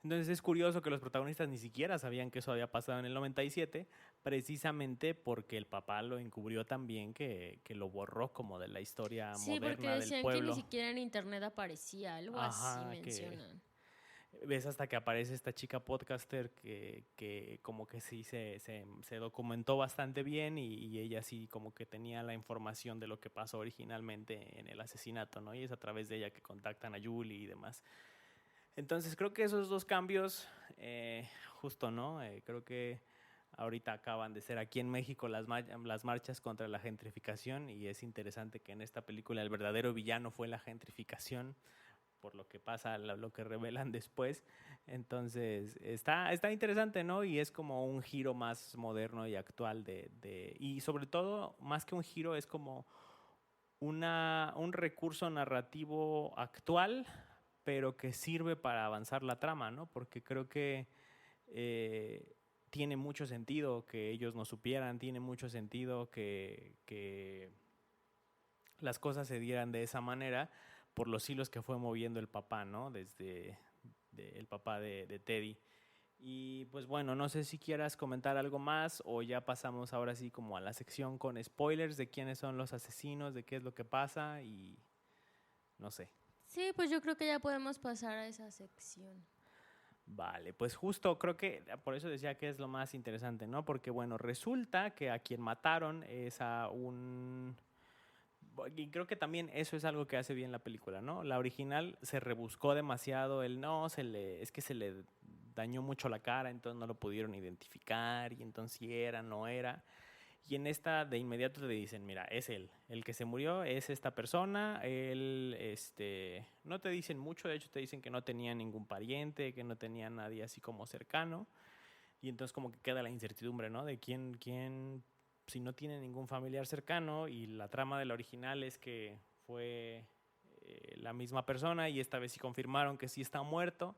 entonces es curioso que los protagonistas ni siquiera sabían que eso había pasado en el 97, precisamente porque el papá lo encubrió también, que lo borró como de la historia Sí, porque moderna del decían que ni pueblo. siquiera en internet aparecía, algo así Ajá, que mencionan. ves hasta que aparece esta chica podcaster que como que sí se documentó bastante bien y ella sí como que tenía la información de lo que pasó originalmente en el asesinato, ¿no? Y es a través de ella que contactan a Julie y demás. Entonces creo que esos dos cambios, justo, ¿no? Creo que ahorita acaban de ser aquí en México las marchas contra la gentrificación y es interesante que en esta película el verdadero villano fue la gentrificación por lo que pasa, lo que revelan después. Entonces, está interesante, ¿no? Y es como un giro más moderno y actual y sobre todo, más que un giro, es como un recurso narrativo actual, pero que sirve para avanzar la trama, ¿no? Porque creo que tiene mucho sentido que ellos no supieran, tiene mucho sentido que las cosas se dieran de esa manera por los hilos que fue moviendo el papá, ¿no? Desde el papá de Teddy. Y pues bueno, no sé si quieras comentar algo más o ya pasamos ahora sí como a la sección con spoilers de quiénes son los asesinos, de qué es lo que pasa y no sé. Sí, pues yo creo que ya podemos pasar a esa sección. Vale, pues justo creo que por eso decía que es lo más interesante, ¿no? Porque bueno, resulta que a quien mataron es a un... Y creo que también eso es algo que hace bien la película, ¿no? La original se rebuscó demasiado, es que se le dañó mucho la cara, entonces no lo pudieron identificar y entonces si era, no era. Y en esta de inmediato te dicen, mira, es él, el que se murió es esta persona, él, no te dicen mucho, de hecho te dicen que no tenía ningún pariente, que no tenía nadie así como cercano, y entonces como que queda la incertidumbre, ¿no? De quién, si no tiene ningún familiar cercano, y la trama de la original es que fue la misma persona, y esta vez sí confirmaron que sí está muerto,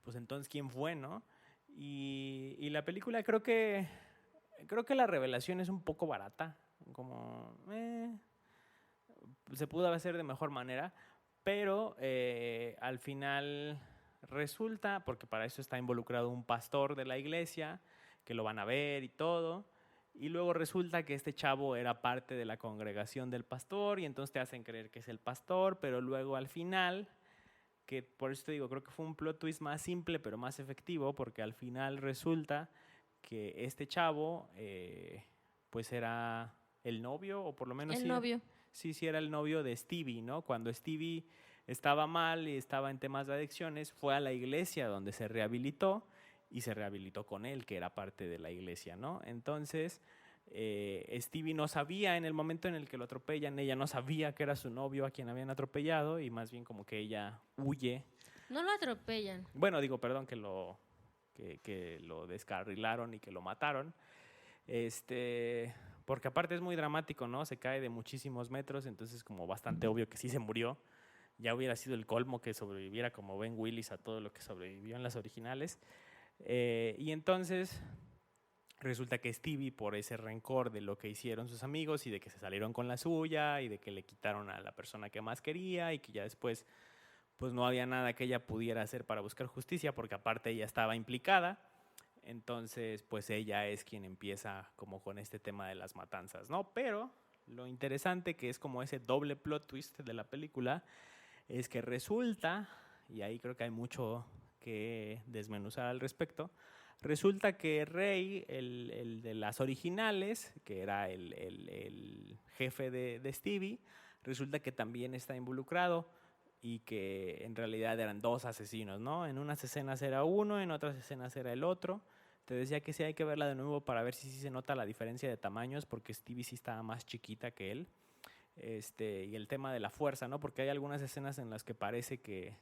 pues entonces quién fue, ¿no? Y la película creo que la revelación es un poco barata, como se pudo hacer de mejor manera, pero al final resulta, porque para eso está involucrado un pastor de la iglesia, que lo van a ver y todo, y luego resulta que este chavo era parte de la congregación del pastor y entonces te hacen creer que es el pastor, pero luego al final, que por eso te digo, creo que fue un plot twist más simple pero más efectivo, porque al final resulta que este chavo pues era el novio, o por lo menos El sí, novio. sí era el novio de Stevie, ¿no? Cuando Stevie estaba mal y estaba en temas de adicciones, fue a la iglesia donde se rehabilitó y se rehabilitó con él, que era parte de la iglesia, ¿no? Entonces, Stevie no sabía en el momento en el que lo atropellan, ella no sabía que era su novio a quien habían atropellado y más bien como que ella huye. No lo atropellan. Bueno, digo, perdón, que lo que lo descarrilaron y que lo mataron. Porque aparte es muy dramático, ¿no? Se cae de muchísimos metros, entonces como bastante obvio que sí se murió. Ya hubiera sido el colmo que sobreviviera como Ben Willis a todo lo que sobrevivió en las originales. Y entonces resulta que Stevie, por ese rencor de lo que hicieron sus amigos y de que se salieron con la suya y de que le quitaron a la persona que más quería y que ya después pues no había nada que ella pudiera hacer para buscar justicia, porque aparte ella estaba implicada. Entonces, pues ella es quien empieza como con este tema de las matanzas, ¿no? Pero lo interesante, que es como ese doble plot twist de la película, es que resulta, y ahí creo que hay mucho que desmenuzar al respecto, resulta que Ray, el de las originales, que era el jefe de Stevie, resulta que también está involucrado y que en realidad eran dos asesinos, ¿no? En unas escenas era uno, en otras escenas era el otro. Te decía que sí hay que verla de nuevo para ver si sí se nota la diferencia de tamaños, porque Stevie sí estaba más chiquita que él. Y el tema de la fuerza, ¿no? Porque hay algunas escenas en las que parece que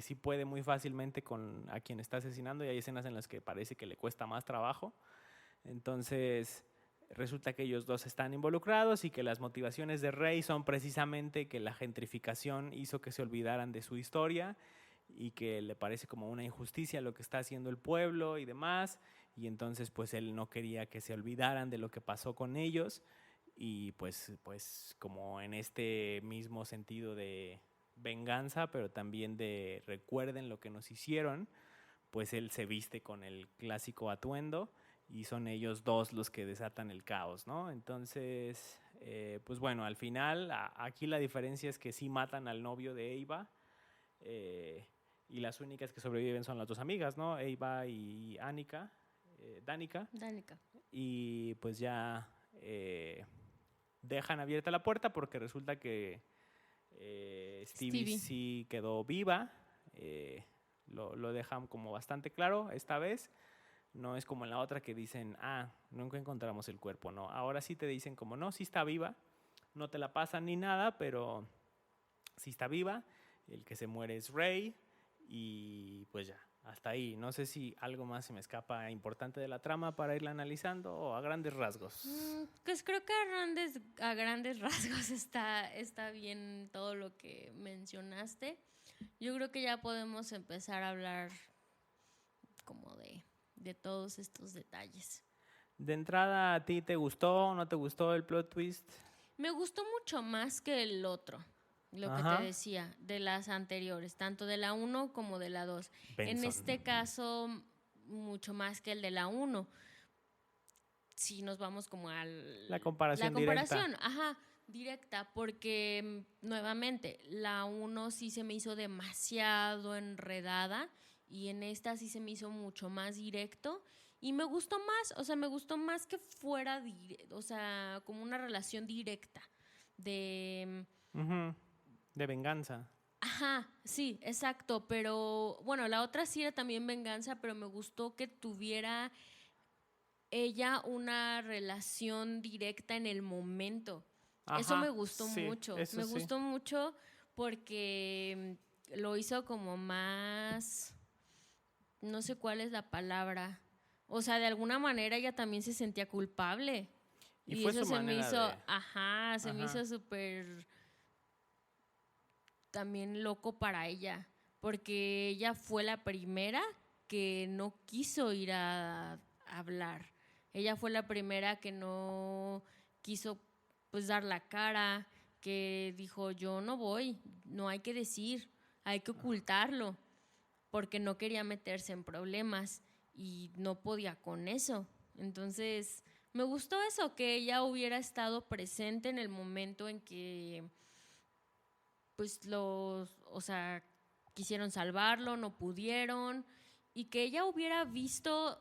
sí puede muy fácilmente con a quien está asesinando y hay escenas en las que parece que le cuesta más trabajo. Entonces, resulta que ellos dos están involucrados y que las motivaciones de Ray son precisamente que la gentrificación hizo que se olvidaran de su historia y que le parece como una injusticia lo que está haciendo el pueblo y demás, y entonces pues él no quería que se olvidaran de lo que pasó con ellos y pues como en este mismo sentido de venganza, pero también de recuerden lo que nos hicieron, pues él se viste con el clásico atuendo y son ellos dos los que desatan el caos, ¿no? Entonces, pues bueno, al final, aquí la diferencia es que sí matan al novio de Eva, y las únicas que sobreviven son las dos amigas, ¿no? Eva y Danica. Y pues ya dejan abierta la puerta porque resulta que Stevie sí quedó viva. Lo dejan como bastante claro esta vez. No es como en la otra que dicen, nunca encontramos el cuerpo, ¿no? Ahora sí te dicen como, no, sí está viva. No te la pasan ni nada, pero sí está viva. El que se muere es Ray. Y pues ya, hasta ahí. No sé si algo más se me escapa importante de la trama para irla analizando o a grandes rasgos. Pues creo que a grandes rasgos está bien todo lo que mencionaste. Yo creo que ya podemos empezar a hablar como de todos estos detalles. De entrada, ¿a ti te gustó o no te gustó el plot twist? Me gustó mucho más que el otro, lo que te decía, de las anteriores, tanto de la 1 como de la 2. En este caso, mucho más que el de la 1. Si nos vamos como a la comparación directa. Directa, porque nuevamente, la 1 sí se me hizo demasiado enredada y en esta sí se me hizo mucho más directo. Y me gustó más que fuera, como una relación directa de venganza. Ajá, sí, exacto, pero bueno, la otra sí era también venganza, pero me gustó que tuviera ella una relación directa en el momento. Eso me gustó mucho, gustó mucho porque lo hizo como más, no sé cuál es la palabra. O sea, de alguna manera ella también se sentía culpable. Y eso se me hizo, me hizo súper también loco para ella. Porque ella fue la primera que no quiso ir a hablar. Ella fue la primera que no quiso pues dar la cara, que dijo yo no voy, no hay que decir, hay que ocultarlo, porque no quería meterse en problemas y no podía con eso. Entonces, me gustó eso, que ella hubiera estado presente en el momento en que, pues, quisieron salvarlo, no pudieron, y que ella hubiera visto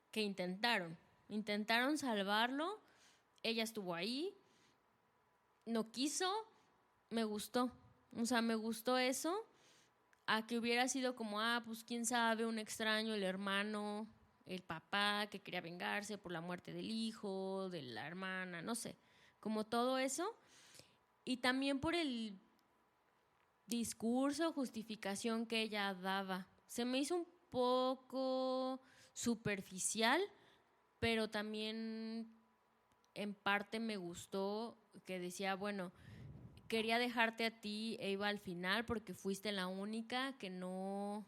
que intentaron salvarlo, ella estuvo ahí, no quiso, me gustó. O sea, me gustó eso, a que hubiera sido como, pues quién sabe, un extraño, el hermano, el papá que quería vengarse por la muerte del hijo, de la hermana, no sé, como todo eso. Y también por el discurso, justificación que ella daba. Se me hizo un poco superficial, pero también en parte me gustó que decía, bueno, quería dejarte a ti, Eva, al final, porque fuiste la única que no,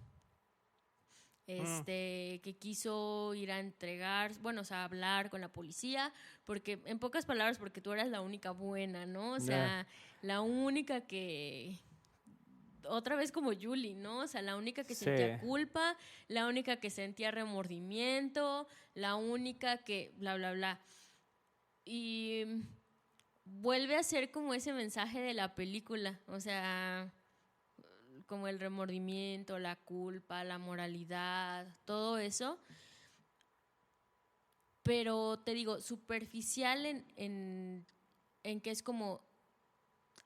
que quiso ir a entregar, bueno, o sea, hablar con la policía, porque, en pocas palabras, porque tú eras la única buena, ¿no? O sea, la única que, otra vez como Julie, ¿no? O sea, la única que sentía culpa, la única que sentía remordimiento, la única que bla, bla, bla. Y vuelve a ser como ese mensaje de la película, o sea, como el remordimiento, la culpa, la moralidad, todo eso. Pero te digo, superficial en que es como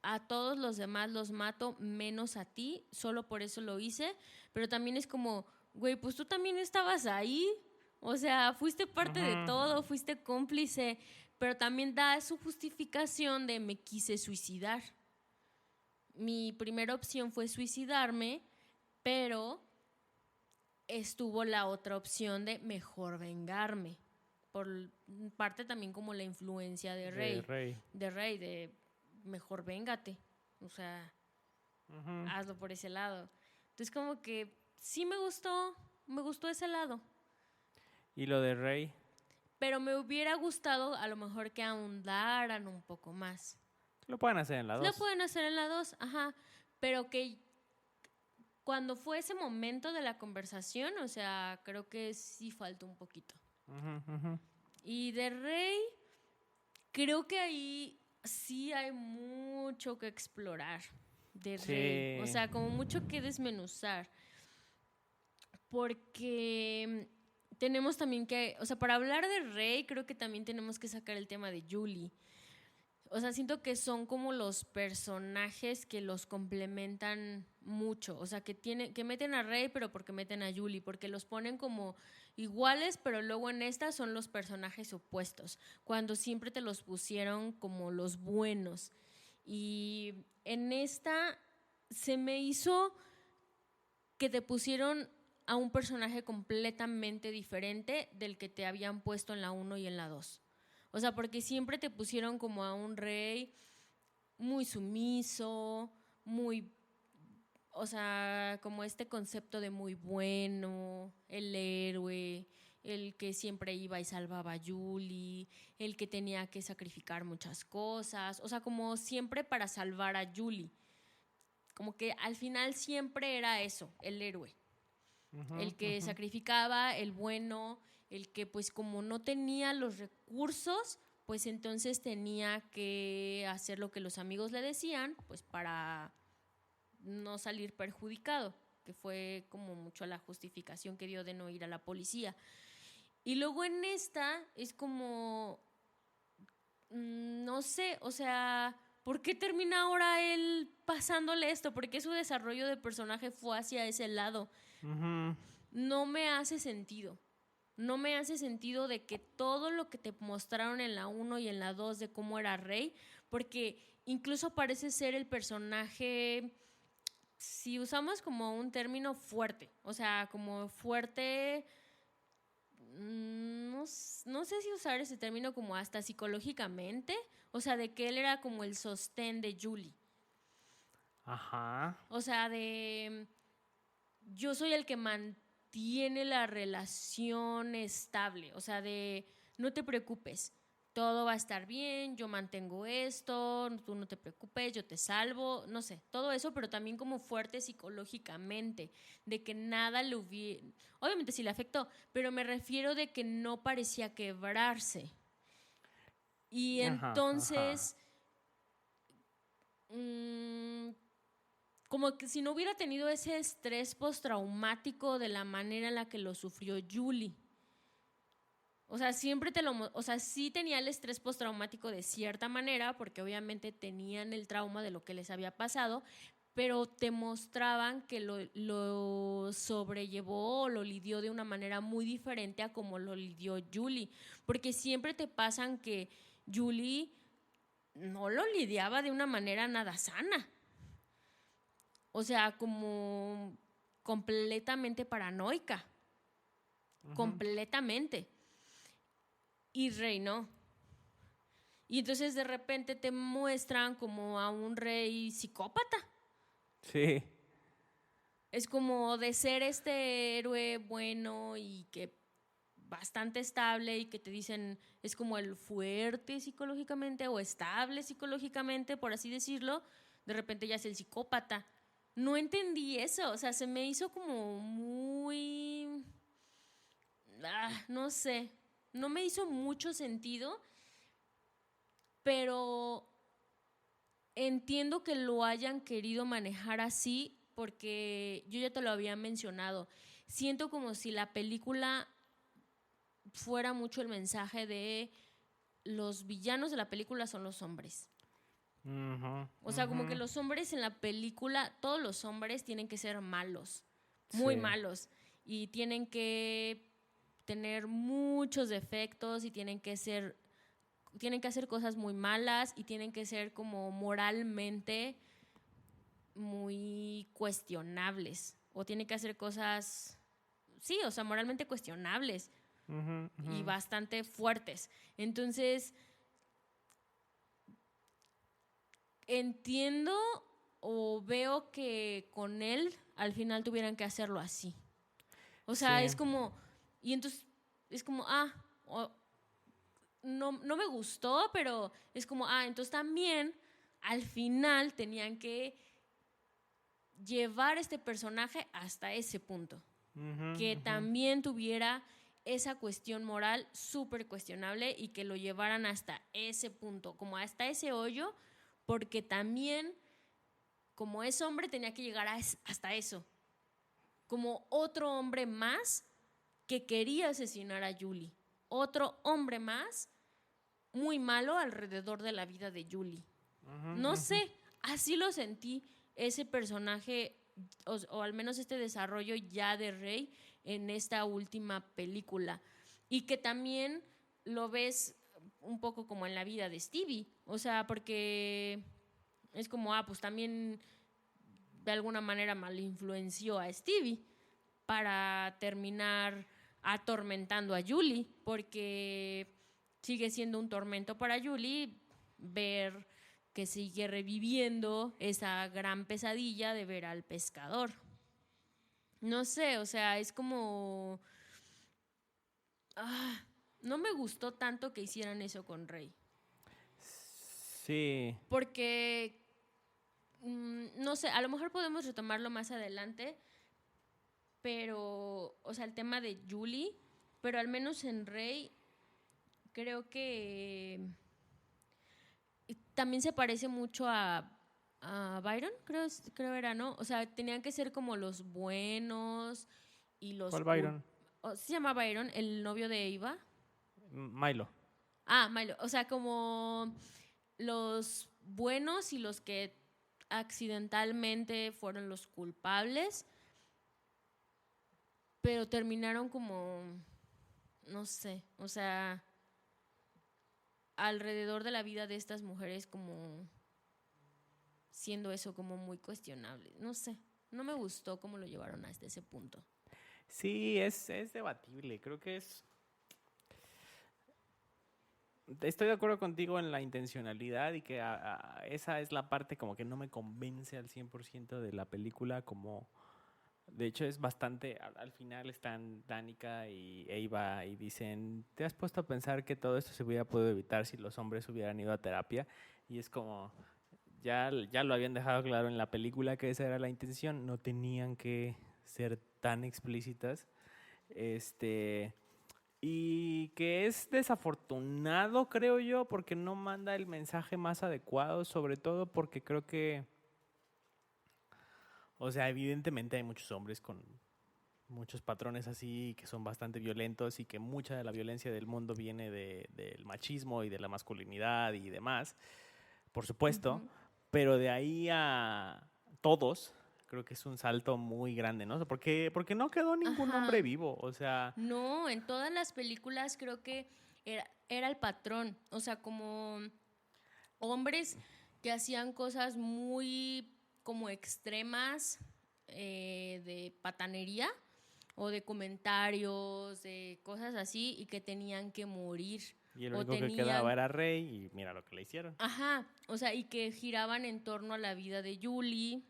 a todos los demás los mato menos a ti, solo por eso lo hice, pero también es como, güey, pues tú también estabas ahí, o sea, fuiste parte de todo, fuiste cómplice, pero también da su justificación de me quise suicidar. Mi primera opción fue suicidarme, pero estuvo la otra opción de mejor vengarme, por parte también como la influencia de Rey, de mejor véngate, o sea, hazlo por ese lado. Entonces como que sí me gustó ese lado. ¿Y lo de Rey? Pero me hubiera gustado a lo mejor que ahondaran un poco más. Lo pueden hacer en la 2. Lo pueden hacer en la 2, ajá, pero que cuando fue ese momento de la conversación, o sea, creo que sí faltó un poquito. Y de Rey, creo que ahí sí hay mucho que explorar de Rey. O sea, como mucho que desmenuzar. Porque tenemos también que, o sea, para hablar de Rey, creo que también tenemos que sacar el tema de Julie. O sea, siento que son como los personajes que los complementan mucho. O sea, que meten a Rey, pero porque meten a Julie, porque los ponen como iguales, pero luego en esta son los personajes opuestos, cuando siempre te los pusieron como los buenos. Y en esta se me hizo que te pusieron a un personaje completamente diferente del que te habían puesto en la 1 y en la 2. O sea, porque siempre te pusieron como a un Rey muy sumiso, muy, o sea, como este concepto de muy bueno, el héroe, el que siempre iba y salvaba a Julie, el que tenía que sacrificar muchas cosas, o sea, como siempre para salvar a Julie. Como que al final siempre era eso, el héroe. El que sacrificaba, el bueno, el que pues como no tenía los recursos, pues entonces tenía que hacer lo que los amigos le decían, pues para no salir perjudicado, que fue como mucho la justificación que dio de no ir a la policía. Y luego en esta es como, no sé, o sea, ¿por qué termina ahora él pasándole esto? ¿Por qué su desarrollo de personaje fue hacia ese lado? No me hace sentido. No me hace sentido de que todo lo que te mostraron en la 1 y en la 2 de cómo era Rey, porque incluso parece ser el personaje, si usamos como un término fuerte, o sea, como fuerte, no sé si usar ese término como hasta psicológicamente, o sea, de que él era como el sostén de Julie. Ajá. O sea, de yo soy el que mantiene la relación estable, o sea, de no te preocupes, todo va a estar bien, yo mantengo esto, tú no te preocupes, yo te salvo, no sé, todo eso, pero también como fuerte psicológicamente, de que nada le hubiera, obviamente sí le afectó, pero me refiero de que no parecía quebrarse. Y entonces, como que si no hubiera tenido ese estrés postraumático de la manera en la que lo sufrió Julie. O sea, sí tenía el estrés postraumático de cierta manera, porque obviamente tenían el trauma de lo que les había pasado, pero te mostraban que lo sobrellevó o lo lidió de una manera muy diferente a como lo lidió Julie. Porque siempre te pasan que Julie no lo lidiaba de una manera nada sana. O sea, como completamente paranoica. completamente. Y Rey no. Y entonces de repente te muestran como a un rey psicópata. Sí. Es como de ser este héroe bueno y que bastante estable y que te dicen es como el fuerte psicológicamente o estable psicológicamente, por así decirlo, de repente ya es el psicópata. No entendí eso, o sea, se me hizo como muy... no sé, no me hizo mucho sentido, pero entiendo que lo hayan querido manejar así porque yo ya te lo había mencionado. Siento como si la película fuera mucho el mensaje de los villanos de la película son los hombres. O sea, como que los hombres en la película, todos los hombres tienen que ser malos, muy malos, y tienen que tener muchos defectos y tienen que hacer cosas muy malas y tienen que ser como moralmente muy cuestionables o tienen que hacer cosas, sí, o sea, moralmente cuestionables y bastante fuertes. Entonces, entiendo o veo que con él al final tuvieran que hacerlo así. O sea, es como, y entonces es como, no me gustó, pero es como, entonces también al final tenían que llevar este personaje hasta ese punto. Que también tuviera esa cuestión moral súper cuestionable y que lo llevaran hasta ese punto, como hasta ese hoyo, porque también, como es hombre, tenía que llegar hasta eso. Como otro hombre más que quería asesinar a Julie. Otro hombre más muy malo alrededor de la vida de Julie. No sé, así lo sentí ese personaje, o al menos este desarrollo ya de Rey en esta última película. Y que también lo ves un poco como en la vida de Stevie. O sea, porque es como, pues también de alguna manera malinfluenció a Stevie para terminar atormentando a Julie, porque sigue siendo un tormento para Julie ver que sigue reviviendo esa gran pesadilla de ver al pescador. No sé, o sea, es como... no me gustó tanto que hicieran eso con Rey. Sí. Porque, no sé, a lo mejor podemos retomarlo más adelante, pero, o sea, el tema de Julie, pero al menos en Rey creo que también se parece mucho a Byron, creo era, ¿no? O sea, tenían que ser como los buenos y los... ¿Cuál Byron? ¿Se llama Byron, el novio de Eva? Milo. Milo. O sea, como los buenos y los que accidentalmente fueron los culpables, pero terminaron como, no sé, o sea, alrededor de la vida de estas mujeres como siendo eso como muy cuestionable. No sé, no me gustó cómo lo llevaron hasta ese punto. Sí, es debatible. Creo que es... Estoy de acuerdo contigo en la intencionalidad y que esa es la parte como que no me convence al 100% de la película, como... De hecho es bastante... Al final están Danica y Eva y dicen, ¿te has puesto a pensar que todo esto se hubiera podido evitar si los hombres hubieran ido a terapia? Y es como... Ya lo habían dejado claro en la película que esa era la intención, no tenían que ser tan explícitas. Y que es desafortunado, creo yo, porque no manda el mensaje más adecuado, sobre todo porque creo que, o sea, evidentemente hay muchos hombres con muchos patrones así que son bastante violentos y que mucha de la violencia del mundo viene del machismo y de la masculinidad y demás, por supuesto, pero de ahí a todos creo que es un salto muy grande, ¿no? Porque no quedó ningún hombre vivo, o sea... No, en todas las películas creo que era el patrón, o sea, como hombres que hacían cosas muy como extremas de patanería o de comentarios, de cosas así, y que tenían que morir. Y el O único que tenían... quedaba era Rey y mira lo que le hicieron. Ajá, o sea, y que giraban en torno a la vida de Julie,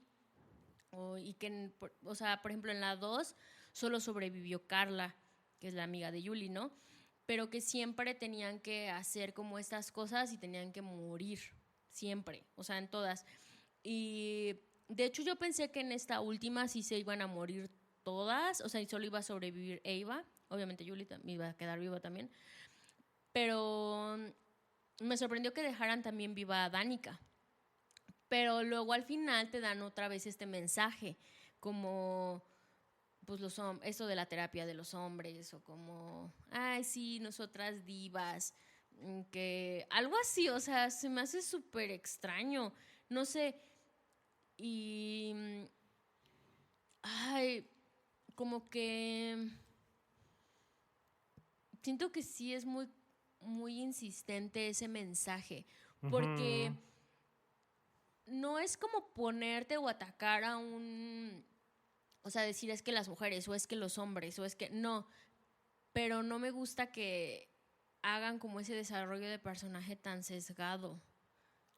y que, o sea, por ejemplo, en la 2 solo sobrevivió Carla, que es la amiga de Julie, ¿no? Pero que siempre tenían que hacer como estas cosas y tenían que morir, siempre, o sea, en todas. Y de hecho yo pensé que en esta última sí se iban a morir todas, o sea, y solo iba a sobrevivir Eva, obviamente Julie iba a quedar viva también, pero me sorprendió que dejaran también viva a Danica. Pero luego al final te dan otra vez este mensaje, como pues esto de la terapia de los hombres, o como, ay, sí, nosotras divas, que algo así, o sea, se me hace súper extraño, no sé, y, ay, como que siento que sí es muy, muy insistente ese mensaje, porque Ujú. no es como ponerte o atacar a o sea, decir es que las mujeres, o es que los hombres, o es que no, pero no me gusta que hagan como ese desarrollo de personaje tan sesgado.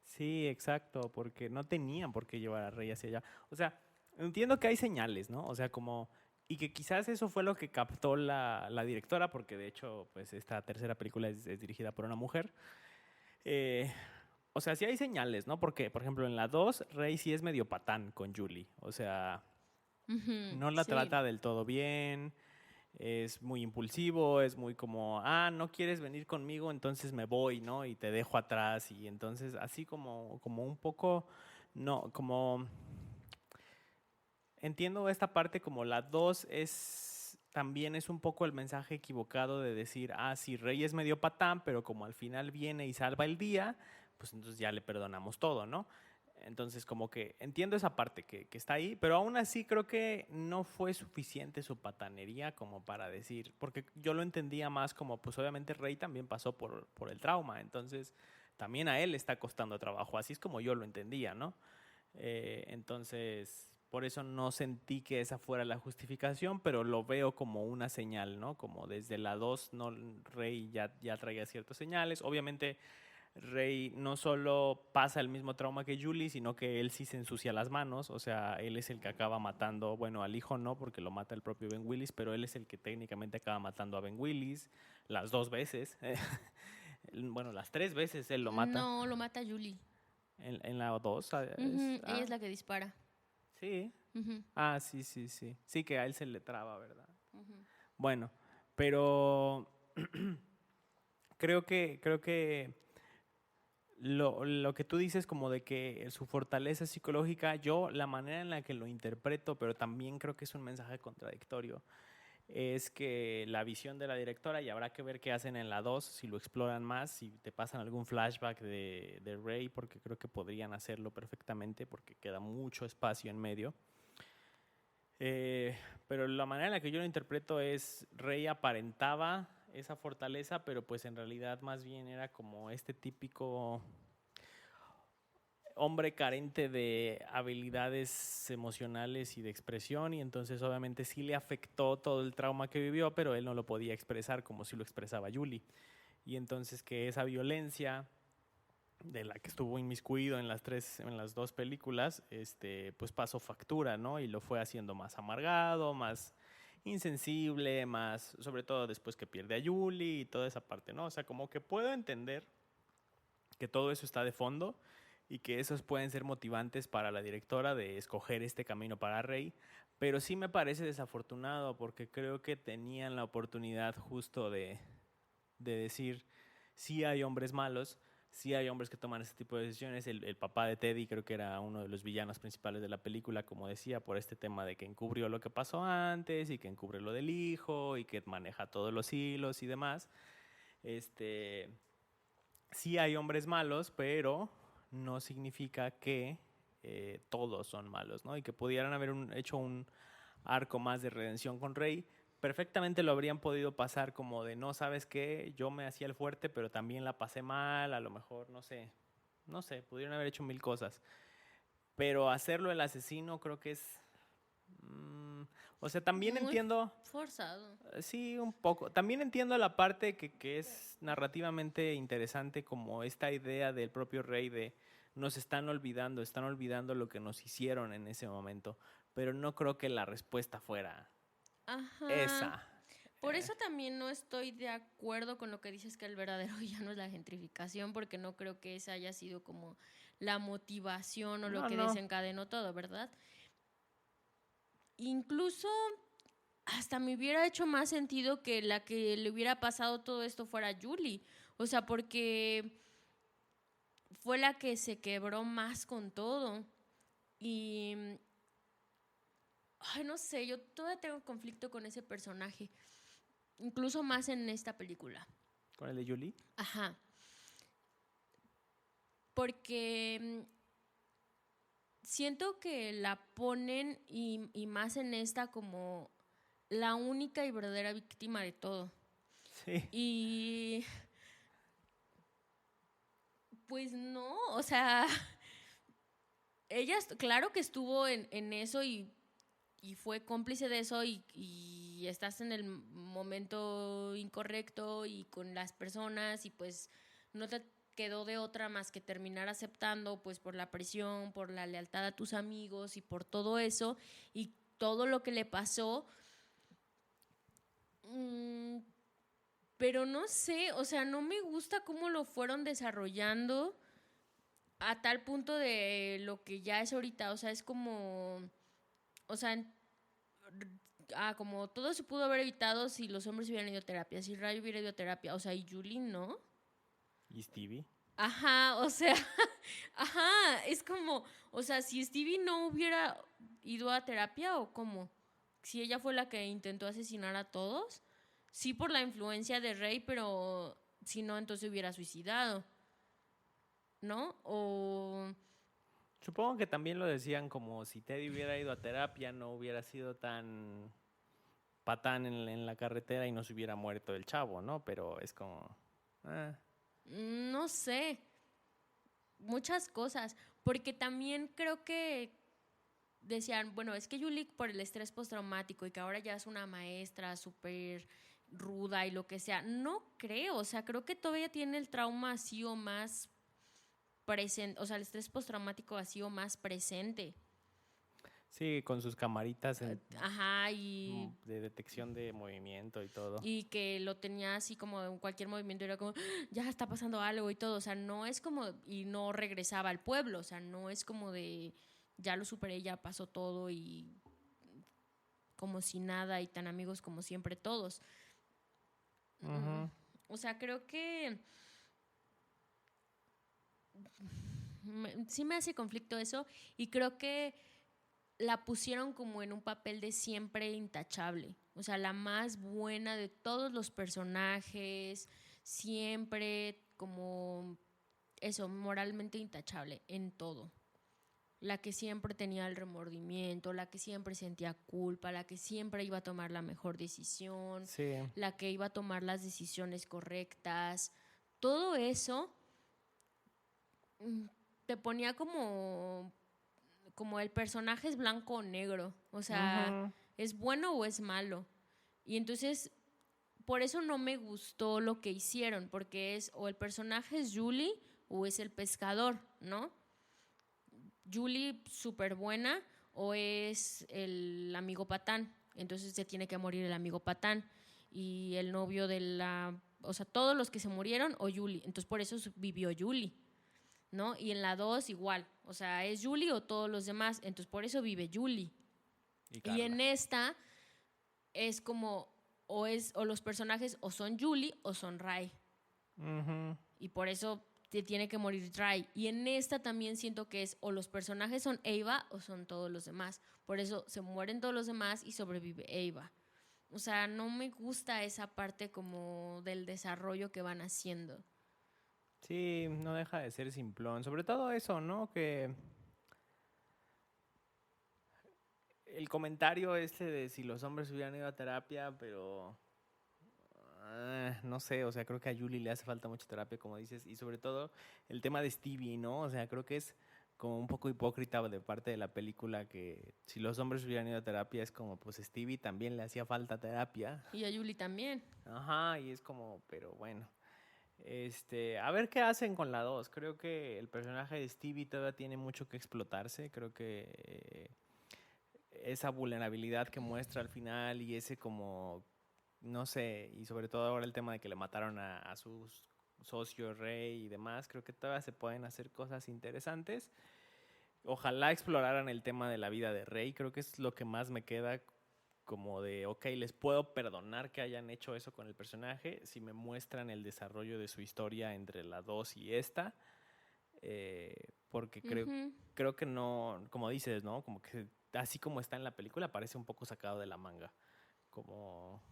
Sí, exacto, porque no tenían por qué llevar a Rey hacia allá. O sea, entiendo que hay señales, ¿no? O sea, como... Y que quizás eso fue lo que captó la directora, porque de hecho, pues esta tercera película es dirigida por una mujer. Eh, o sea, sí hay señales, ¿no? Porque, por ejemplo, en la 2 Rey sí es medio patán con Julie. O sea, Ujú, no la sí. trata del todo bien, es muy impulsivo, es muy como, ah, no quieres venir conmigo, entonces me voy, ¿no? Y te dejo atrás. Y entonces, así como un poco, no, como, entiendo esta parte como la 2 es, también es un poco el mensaje equivocado de decir, ah, sí, Rey es medio patán, pero como al final viene y salva el día, pues entonces ya le perdonamos todo, ¿no? Entonces, como que entiendo esa parte que está ahí, pero aún así creo que no fue suficiente su patanería como para decir, porque yo lo entendía más como, pues obviamente Rey también pasó por el trauma, entonces también a él le está costando trabajo, así es como yo lo entendía, ¿no? Entonces, por eso no sentí que esa fuera la justificación, pero lo veo como una señal, ¿no? Como desde la 2 no, Rey ya traía ciertas señales, obviamente Rey no solo pasa el mismo trauma que Julie, sino que él sí se ensucia las manos, o sea, él es el que acaba matando, bueno, al hijo no, porque lo mata el propio Ben Willis, pero él es el que técnicamente acaba matando a Ben Willis las dos veces, bueno, las tres veces él lo mata, No, lo mata Julie. en la dos, Ujú, ella es la que dispara. sí, Ujú, sí que a él se le traba, ¿verdad? ujú. Bueno, pero creo que lo que tú dices como de que su fortaleza psicológica, yo la manera en la que lo interpreto, pero también creo que es un mensaje contradictorio, es que la visión de la directora, y habrá que ver qué hacen en la 2 si lo exploran más, si te pasan algún flashback de Rey, porque creo que podrían hacerlo perfectamente, porque queda mucho espacio en medio. Eh, pero la manera en la que yo lo interpreto es, Rey aparentaba esa fortaleza, pero pues en realidad más bien era como este típico hombre carente de habilidades emocionales y de expresión, y entonces obviamente sí le afectó todo el trauma que vivió, pero él no lo podía expresar como si lo expresaba Julie. Y entonces que esa violencia de la que estuvo inmiscuido en las dos películas, pues pasó factura, ¿no? Y lo fue haciendo más amargado, más insensible, más, sobre todo después que pierde a Julie y toda esa parte, ¿no? O sea, como que puedo entender que todo eso está de fondo y que esos pueden ser motivantes para la directora de escoger este camino para Rey, pero sí me parece desafortunado porque creo que tenían la oportunidad justo de decir, sí hay hombres malos, sí hay hombres que toman ese tipo de decisiones. El papá de Teddy creo que era uno de los villanos principales de la película, como decía, por este tema de que encubrió lo que pasó antes y que encubre lo del hijo y que maneja todos los hilos y demás. Este, sí hay hombres malos, pero no significa que todos son malos, ¿no? Y que pudieran haber hecho un arco más de redención con Rey. Perfectamente lo habrían podido pasar como de, no, ¿sabes qué? Yo me hacía el fuerte, pero también la pasé mal, a lo mejor, no sé, pudieron haber hecho mil cosas. Pero hacerlo el asesino creo que es... O sea, también Muy entiendo, forzado. sí, un poco. También entiendo la parte que es narrativamente interesante, como esta idea del propio rey de están olvidando lo que nos hicieron en ese momento. Pero no creo que la respuesta fuera Ajá. esa. Por eso también no estoy de acuerdo con lo que dices que el verdadero villano es la gentrificación, porque no creo que esa haya sido como la motivación o lo No, que no. desencadenó todo, ¿verdad? Incluso hasta me hubiera hecho más sentido que la que le hubiera pasado todo esto fuera Julie. O sea, porque fue la que se quebró más con todo. Y, ay, no sé, yo todavía tengo conflicto con ese personaje. Incluso más en esta película. ¿Con el de Julie? Ajá. Porque siento que la ponen y más en esta como la única y verdadera víctima de todo. Sí. Y pues no, o sea, ella claro que estuvo en eso y fue cómplice de eso y estás en el momento incorrecto y con las personas y pues no te quedó de otra más que terminar aceptando pues por la presión, por la lealtad a tus amigos y por todo eso y todo lo que le pasó. Mm, pero no sé, o sea, no me gusta cómo lo fueron desarrollando a tal punto de lo que ya es ahorita, o sea, es como, o sea, como todo se pudo haber evitado si los hombres hubieran ido a terapia, si Ray hubiera ido a terapia, o sea, y Julie no. ¿Y Stevie? Ajá, o sea, ajá, es como, o sea, si Stevie no hubiera ido a terapia o cómo, si ella fue la que intentó asesinar a todos, sí por la influencia de Ray, pero si no, entonces hubiera suicidado, ¿no? O Supongo que también lo decían como si Teddy hubiera ido a terapia, no hubiera sido tan patán en la carretera y no se hubiera muerto el chavo, ¿no? Pero es como... no sé, muchas cosas, porque también creo que decían, bueno, es que Julie por el estrés postraumático y que ahora ya es una maestra súper ruda y lo que sea, no creo, o sea, creo que todavía tiene el trauma así o más presente, o sea, el estrés postraumático así o más presente. Sí, con sus camaritas Ajá, y de detección de movimiento y todo. y que lo tenía así como en cualquier movimiento era como, ya está pasando algo y todo, o sea, no es como, y no regresaba al pueblo, o sea, no es como de, ya lo superé, ya pasó todo y como si nada y tan amigos como siempre todos. Ujú. O sea, creo que sí me hace conflicto eso y creo que la pusieron como en un papel de siempre intachable. O sea, la más buena de todos los personajes, siempre como eso, moralmente intachable en todo. La que siempre tenía el remordimiento, la que siempre sentía culpa, la que siempre iba a tomar la mejor decisión, Sí. la que iba a tomar las decisiones correctas. Todo eso te ponía como el personaje es blanco o negro, o sea, Ujú. es bueno o es malo. Y entonces, por eso no me gustó lo que hicieron, porque es o el personaje es Julie o es el pescador, ¿no? Julie súper buena o es el amigo patán, entonces se tiene que morir el amigo patán y el novio de la, o sea, todos los que se murieron o Julie, entonces por eso vivió Julie. ¿No? Y en la 2 igual, o sea, es Julie o todos los demás, entonces por eso vive Julie. Y Y Carla. en esta es como o los personajes o son Julie o son Ray. Ujú. Y por eso te tiene que morir Ray. Y en esta también siento que es o los personajes son Ava o son todos los demás. Por eso se mueren todos los demás y sobrevive Ava. O sea, no me gusta esa parte como del desarrollo que van haciendo. Sí, no deja de ser simplón. Sobre todo eso, ¿no? Que el comentario este de si los hombres hubieran ido a terapia, pero no sé, o sea, creo que a Julie le hace falta mucha terapia, como dices, y sobre todo el tema de Stevie, ¿no? O sea, creo que es como un poco hipócrita de parte de la película, que si los hombres hubieran ido a terapia es como, pues Stevie también le hacía falta terapia. Y a Julie también. Ajá, y es como, pero bueno. A ver qué hacen con la 2. Creo que el personaje de Stevie todavía tiene mucho que explotarse. Creo que esa vulnerabilidad que muestra al final y ese como, no sé, y sobre todo ahora el tema de que le mataron a su socio Rey y demás, creo que todavía se pueden hacer cosas interesantes. Ojalá exploraran el tema de la vida de Rey. Creo que es lo que más me queda como de, ok, les puedo perdonar que hayan hecho eso con el personaje si me muestran el desarrollo de su historia entre la 2 y esta, porque creo que no, como dices, ¿no? Como que así como está en la película parece un poco sacado de la manga, como,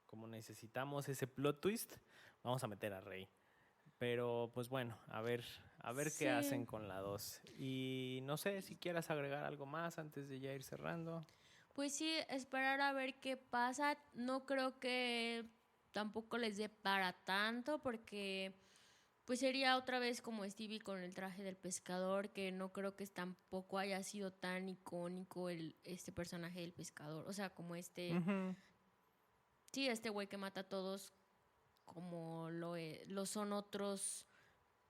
como necesitamos ese plot twist, vamos a meter a Rey. Pero pues bueno, a ver qué hacen Sí. con la 2. Y no sé si quieras agregar algo más antes de ya ir cerrando. Pues sí, esperar a ver qué pasa. No creo que tampoco les dé para tanto porque pues sería otra vez como Stevie con el traje del pescador, que no creo que tampoco haya sido tan icónico este personaje del pescador. O sea, como Ujú. sí, este güey que mata a todos como lo son otros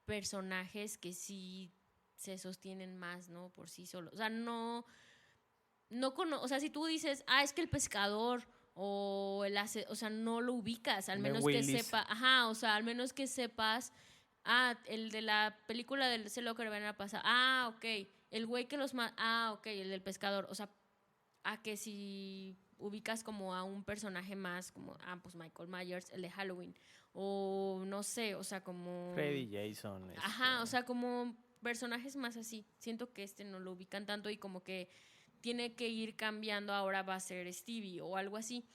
personajes que sí se sostienen más, ¿no? Por sí solos. O sea, o sea, si tú dices, es que el pescador o sea, no lo ubicas, al De menos que Willis. sepa, o sea, al menos que sepas, el de la película del Celo que van a pasar, ok, el güey que ok, el del pescador, o sea, a que si ubicas como a un personaje más, como, pues Michael Myers, el de Halloween, o no sé, o sea, como, Freddy Jason, o sea, como personajes más así, siento que no lo ubican tanto y como que tiene que ir cambiando, ahora va a ser Stevie o algo así.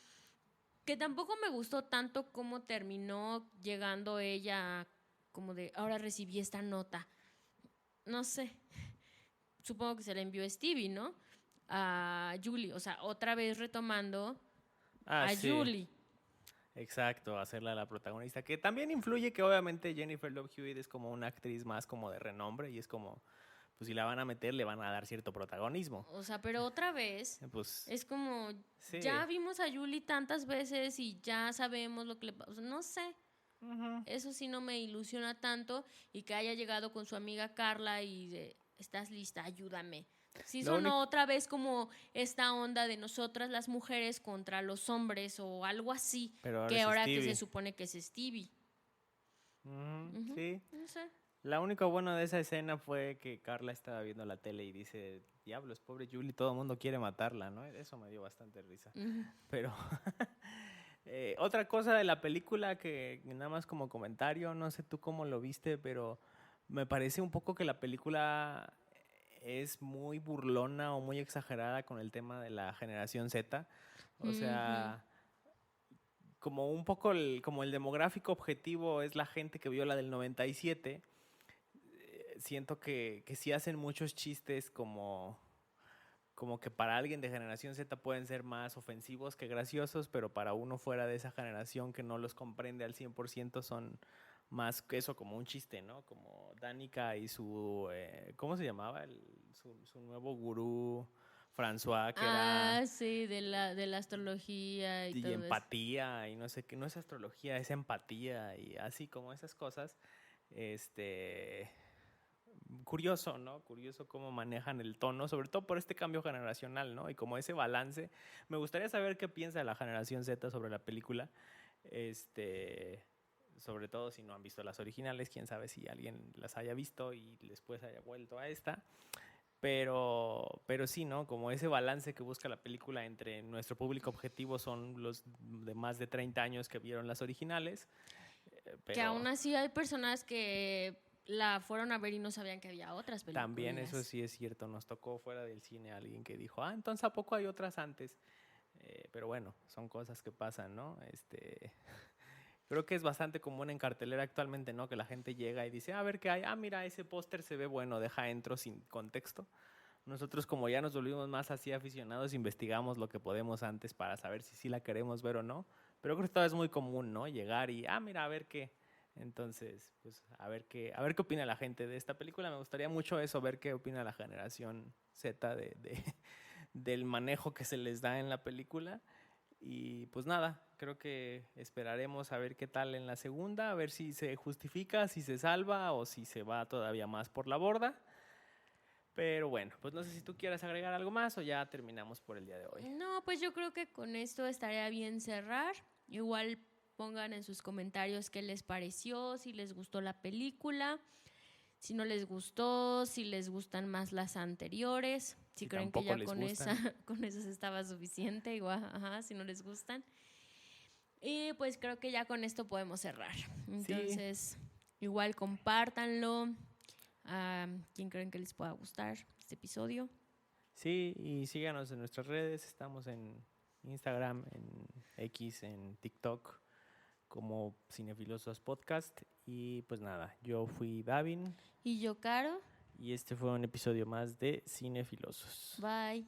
Que tampoco me gustó tanto cómo terminó llegando ella, como de, ahora recibí esta nota. No sé, supongo que se la envió Stevie, ¿no? A Julie, o sea, otra vez retomando Ah, a sí, Julie. exacto, hacerla la protagonista. Que también influye que obviamente Jennifer Love Hewitt es como una actriz más como de renombre y es como, pues si la van a meter le van a dar cierto protagonismo. O sea, pero otra vez Pues es como, sí. ya vimos a Julie tantas veces y ya sabemos lo que le pasa. O sea, no sé, Ujú. eso sí no me ilusiona tanto y que haya llegado con su amiga Carla y de, ¿estás lista? Ayúdame. Sí Lo sonó único, otra vez como esta onda de nosotras las mujeres contra los hombres o algo así, pero ahora que es ahora que se Stevie. supone que es Stevie. Ujú, Ujú, sí. no sé. La única bueno de esa escena fue que Carla estaba viendo la tele y dice, diablos, pobre Julie, todo el mundo quiere matarla, ¿no? Eso me dio bastante risa. Ujú. Pero otra cosa de la película que nada más como comentario, no sé tú cómo lo viste, pero me parece un poco que la película es muy burlona o muy exagerada con el tema de la generación Z. O Ujú. sea, como un poco como el demográfico objetivo es la gente que vio la del 97, siento que sí hacen muchos chistes como que para alguien de generación Z pueden ser más ofensivos que graciosos, pero para uno fuera de esa generación que no los comprende al 100% son más que eso, como un chiste, ¿no? Como Danica y su, ¿cómo se llamaba? Su nuevo gurú, François, que era Sí, de la astrología y y todo eso. empatía y no sé qué, no es astrología, es empatía y así como esas cosas, este, curioso, ¿no? Curioso cómo manejan el tono, sobre todo por este cambio generacional, ¿no? Y como ese balance. Me gustaría saber qué piensa la generación Z sobre la película. Este, sobre todo si no han visto las originales, quién sabe si alguien las haya visto y después haya vuelto a esta. Pero sí, ¿no? Como ese balance que busca la película entre nuestro público objetivo son los de más de 30 años que vieron las originales, Que aún pero así hay personas que la fueron a ver y no sabían que había otras también eso películas. sí es cierto, nos tocó fuera del cine alguien que dijo, entonces ¿a poco hay otras antes? Pero bueno, son cosas que pasan, ¿no? Creo que es bastante común en cartelera actualmente, ¿no? Que la gente llega y dice, a ver qué hay, mira, ese póster se ve bueno, deja entro sin contexto. Nosotros como ya nos volvimos más así aficionados, investigamos lo que podemos antes para saber si sí la queremos ver o no. Pero creo que todavía es muy común, ¿no? Llegar y, mira, a ver qué. Entonces, pues a ver qué opina la gente de esta película. Me gustaría mucho eso, ver qué opina la generación Z del manejo que se les da en la película. Y pues nada, creo que esperaremos a ver qué tal en la segunda, a ver si se justifica, si se salva o si se va todavía más por la borda. Pero bueno, pues no sé si tú quieras agregar algo más o ya terminamos por el día de hoy. No, pues yo creo que con esto estaría bien cerrar. Igual pongan en sus comentarios qué les pareció, si les gustó la película, si no les gustó, si les gustan más las anteriores, si creen que ya con con esas estaba suficiente, igual, ajá, si no les gustan. Y pues creo que ya con esto podemos cerrar. Entonces, igual compártanlo a quien creen que les pueda gustar este episodio. Sí, y síganos en nuestras redes. Estamos en Instagram, en X, en TikTok, como Cinefilosos Podcast. Y pues nada, yo fui Davin. Y yo, Caro. Y este fue un episodio más de Cinefilosos. Bye.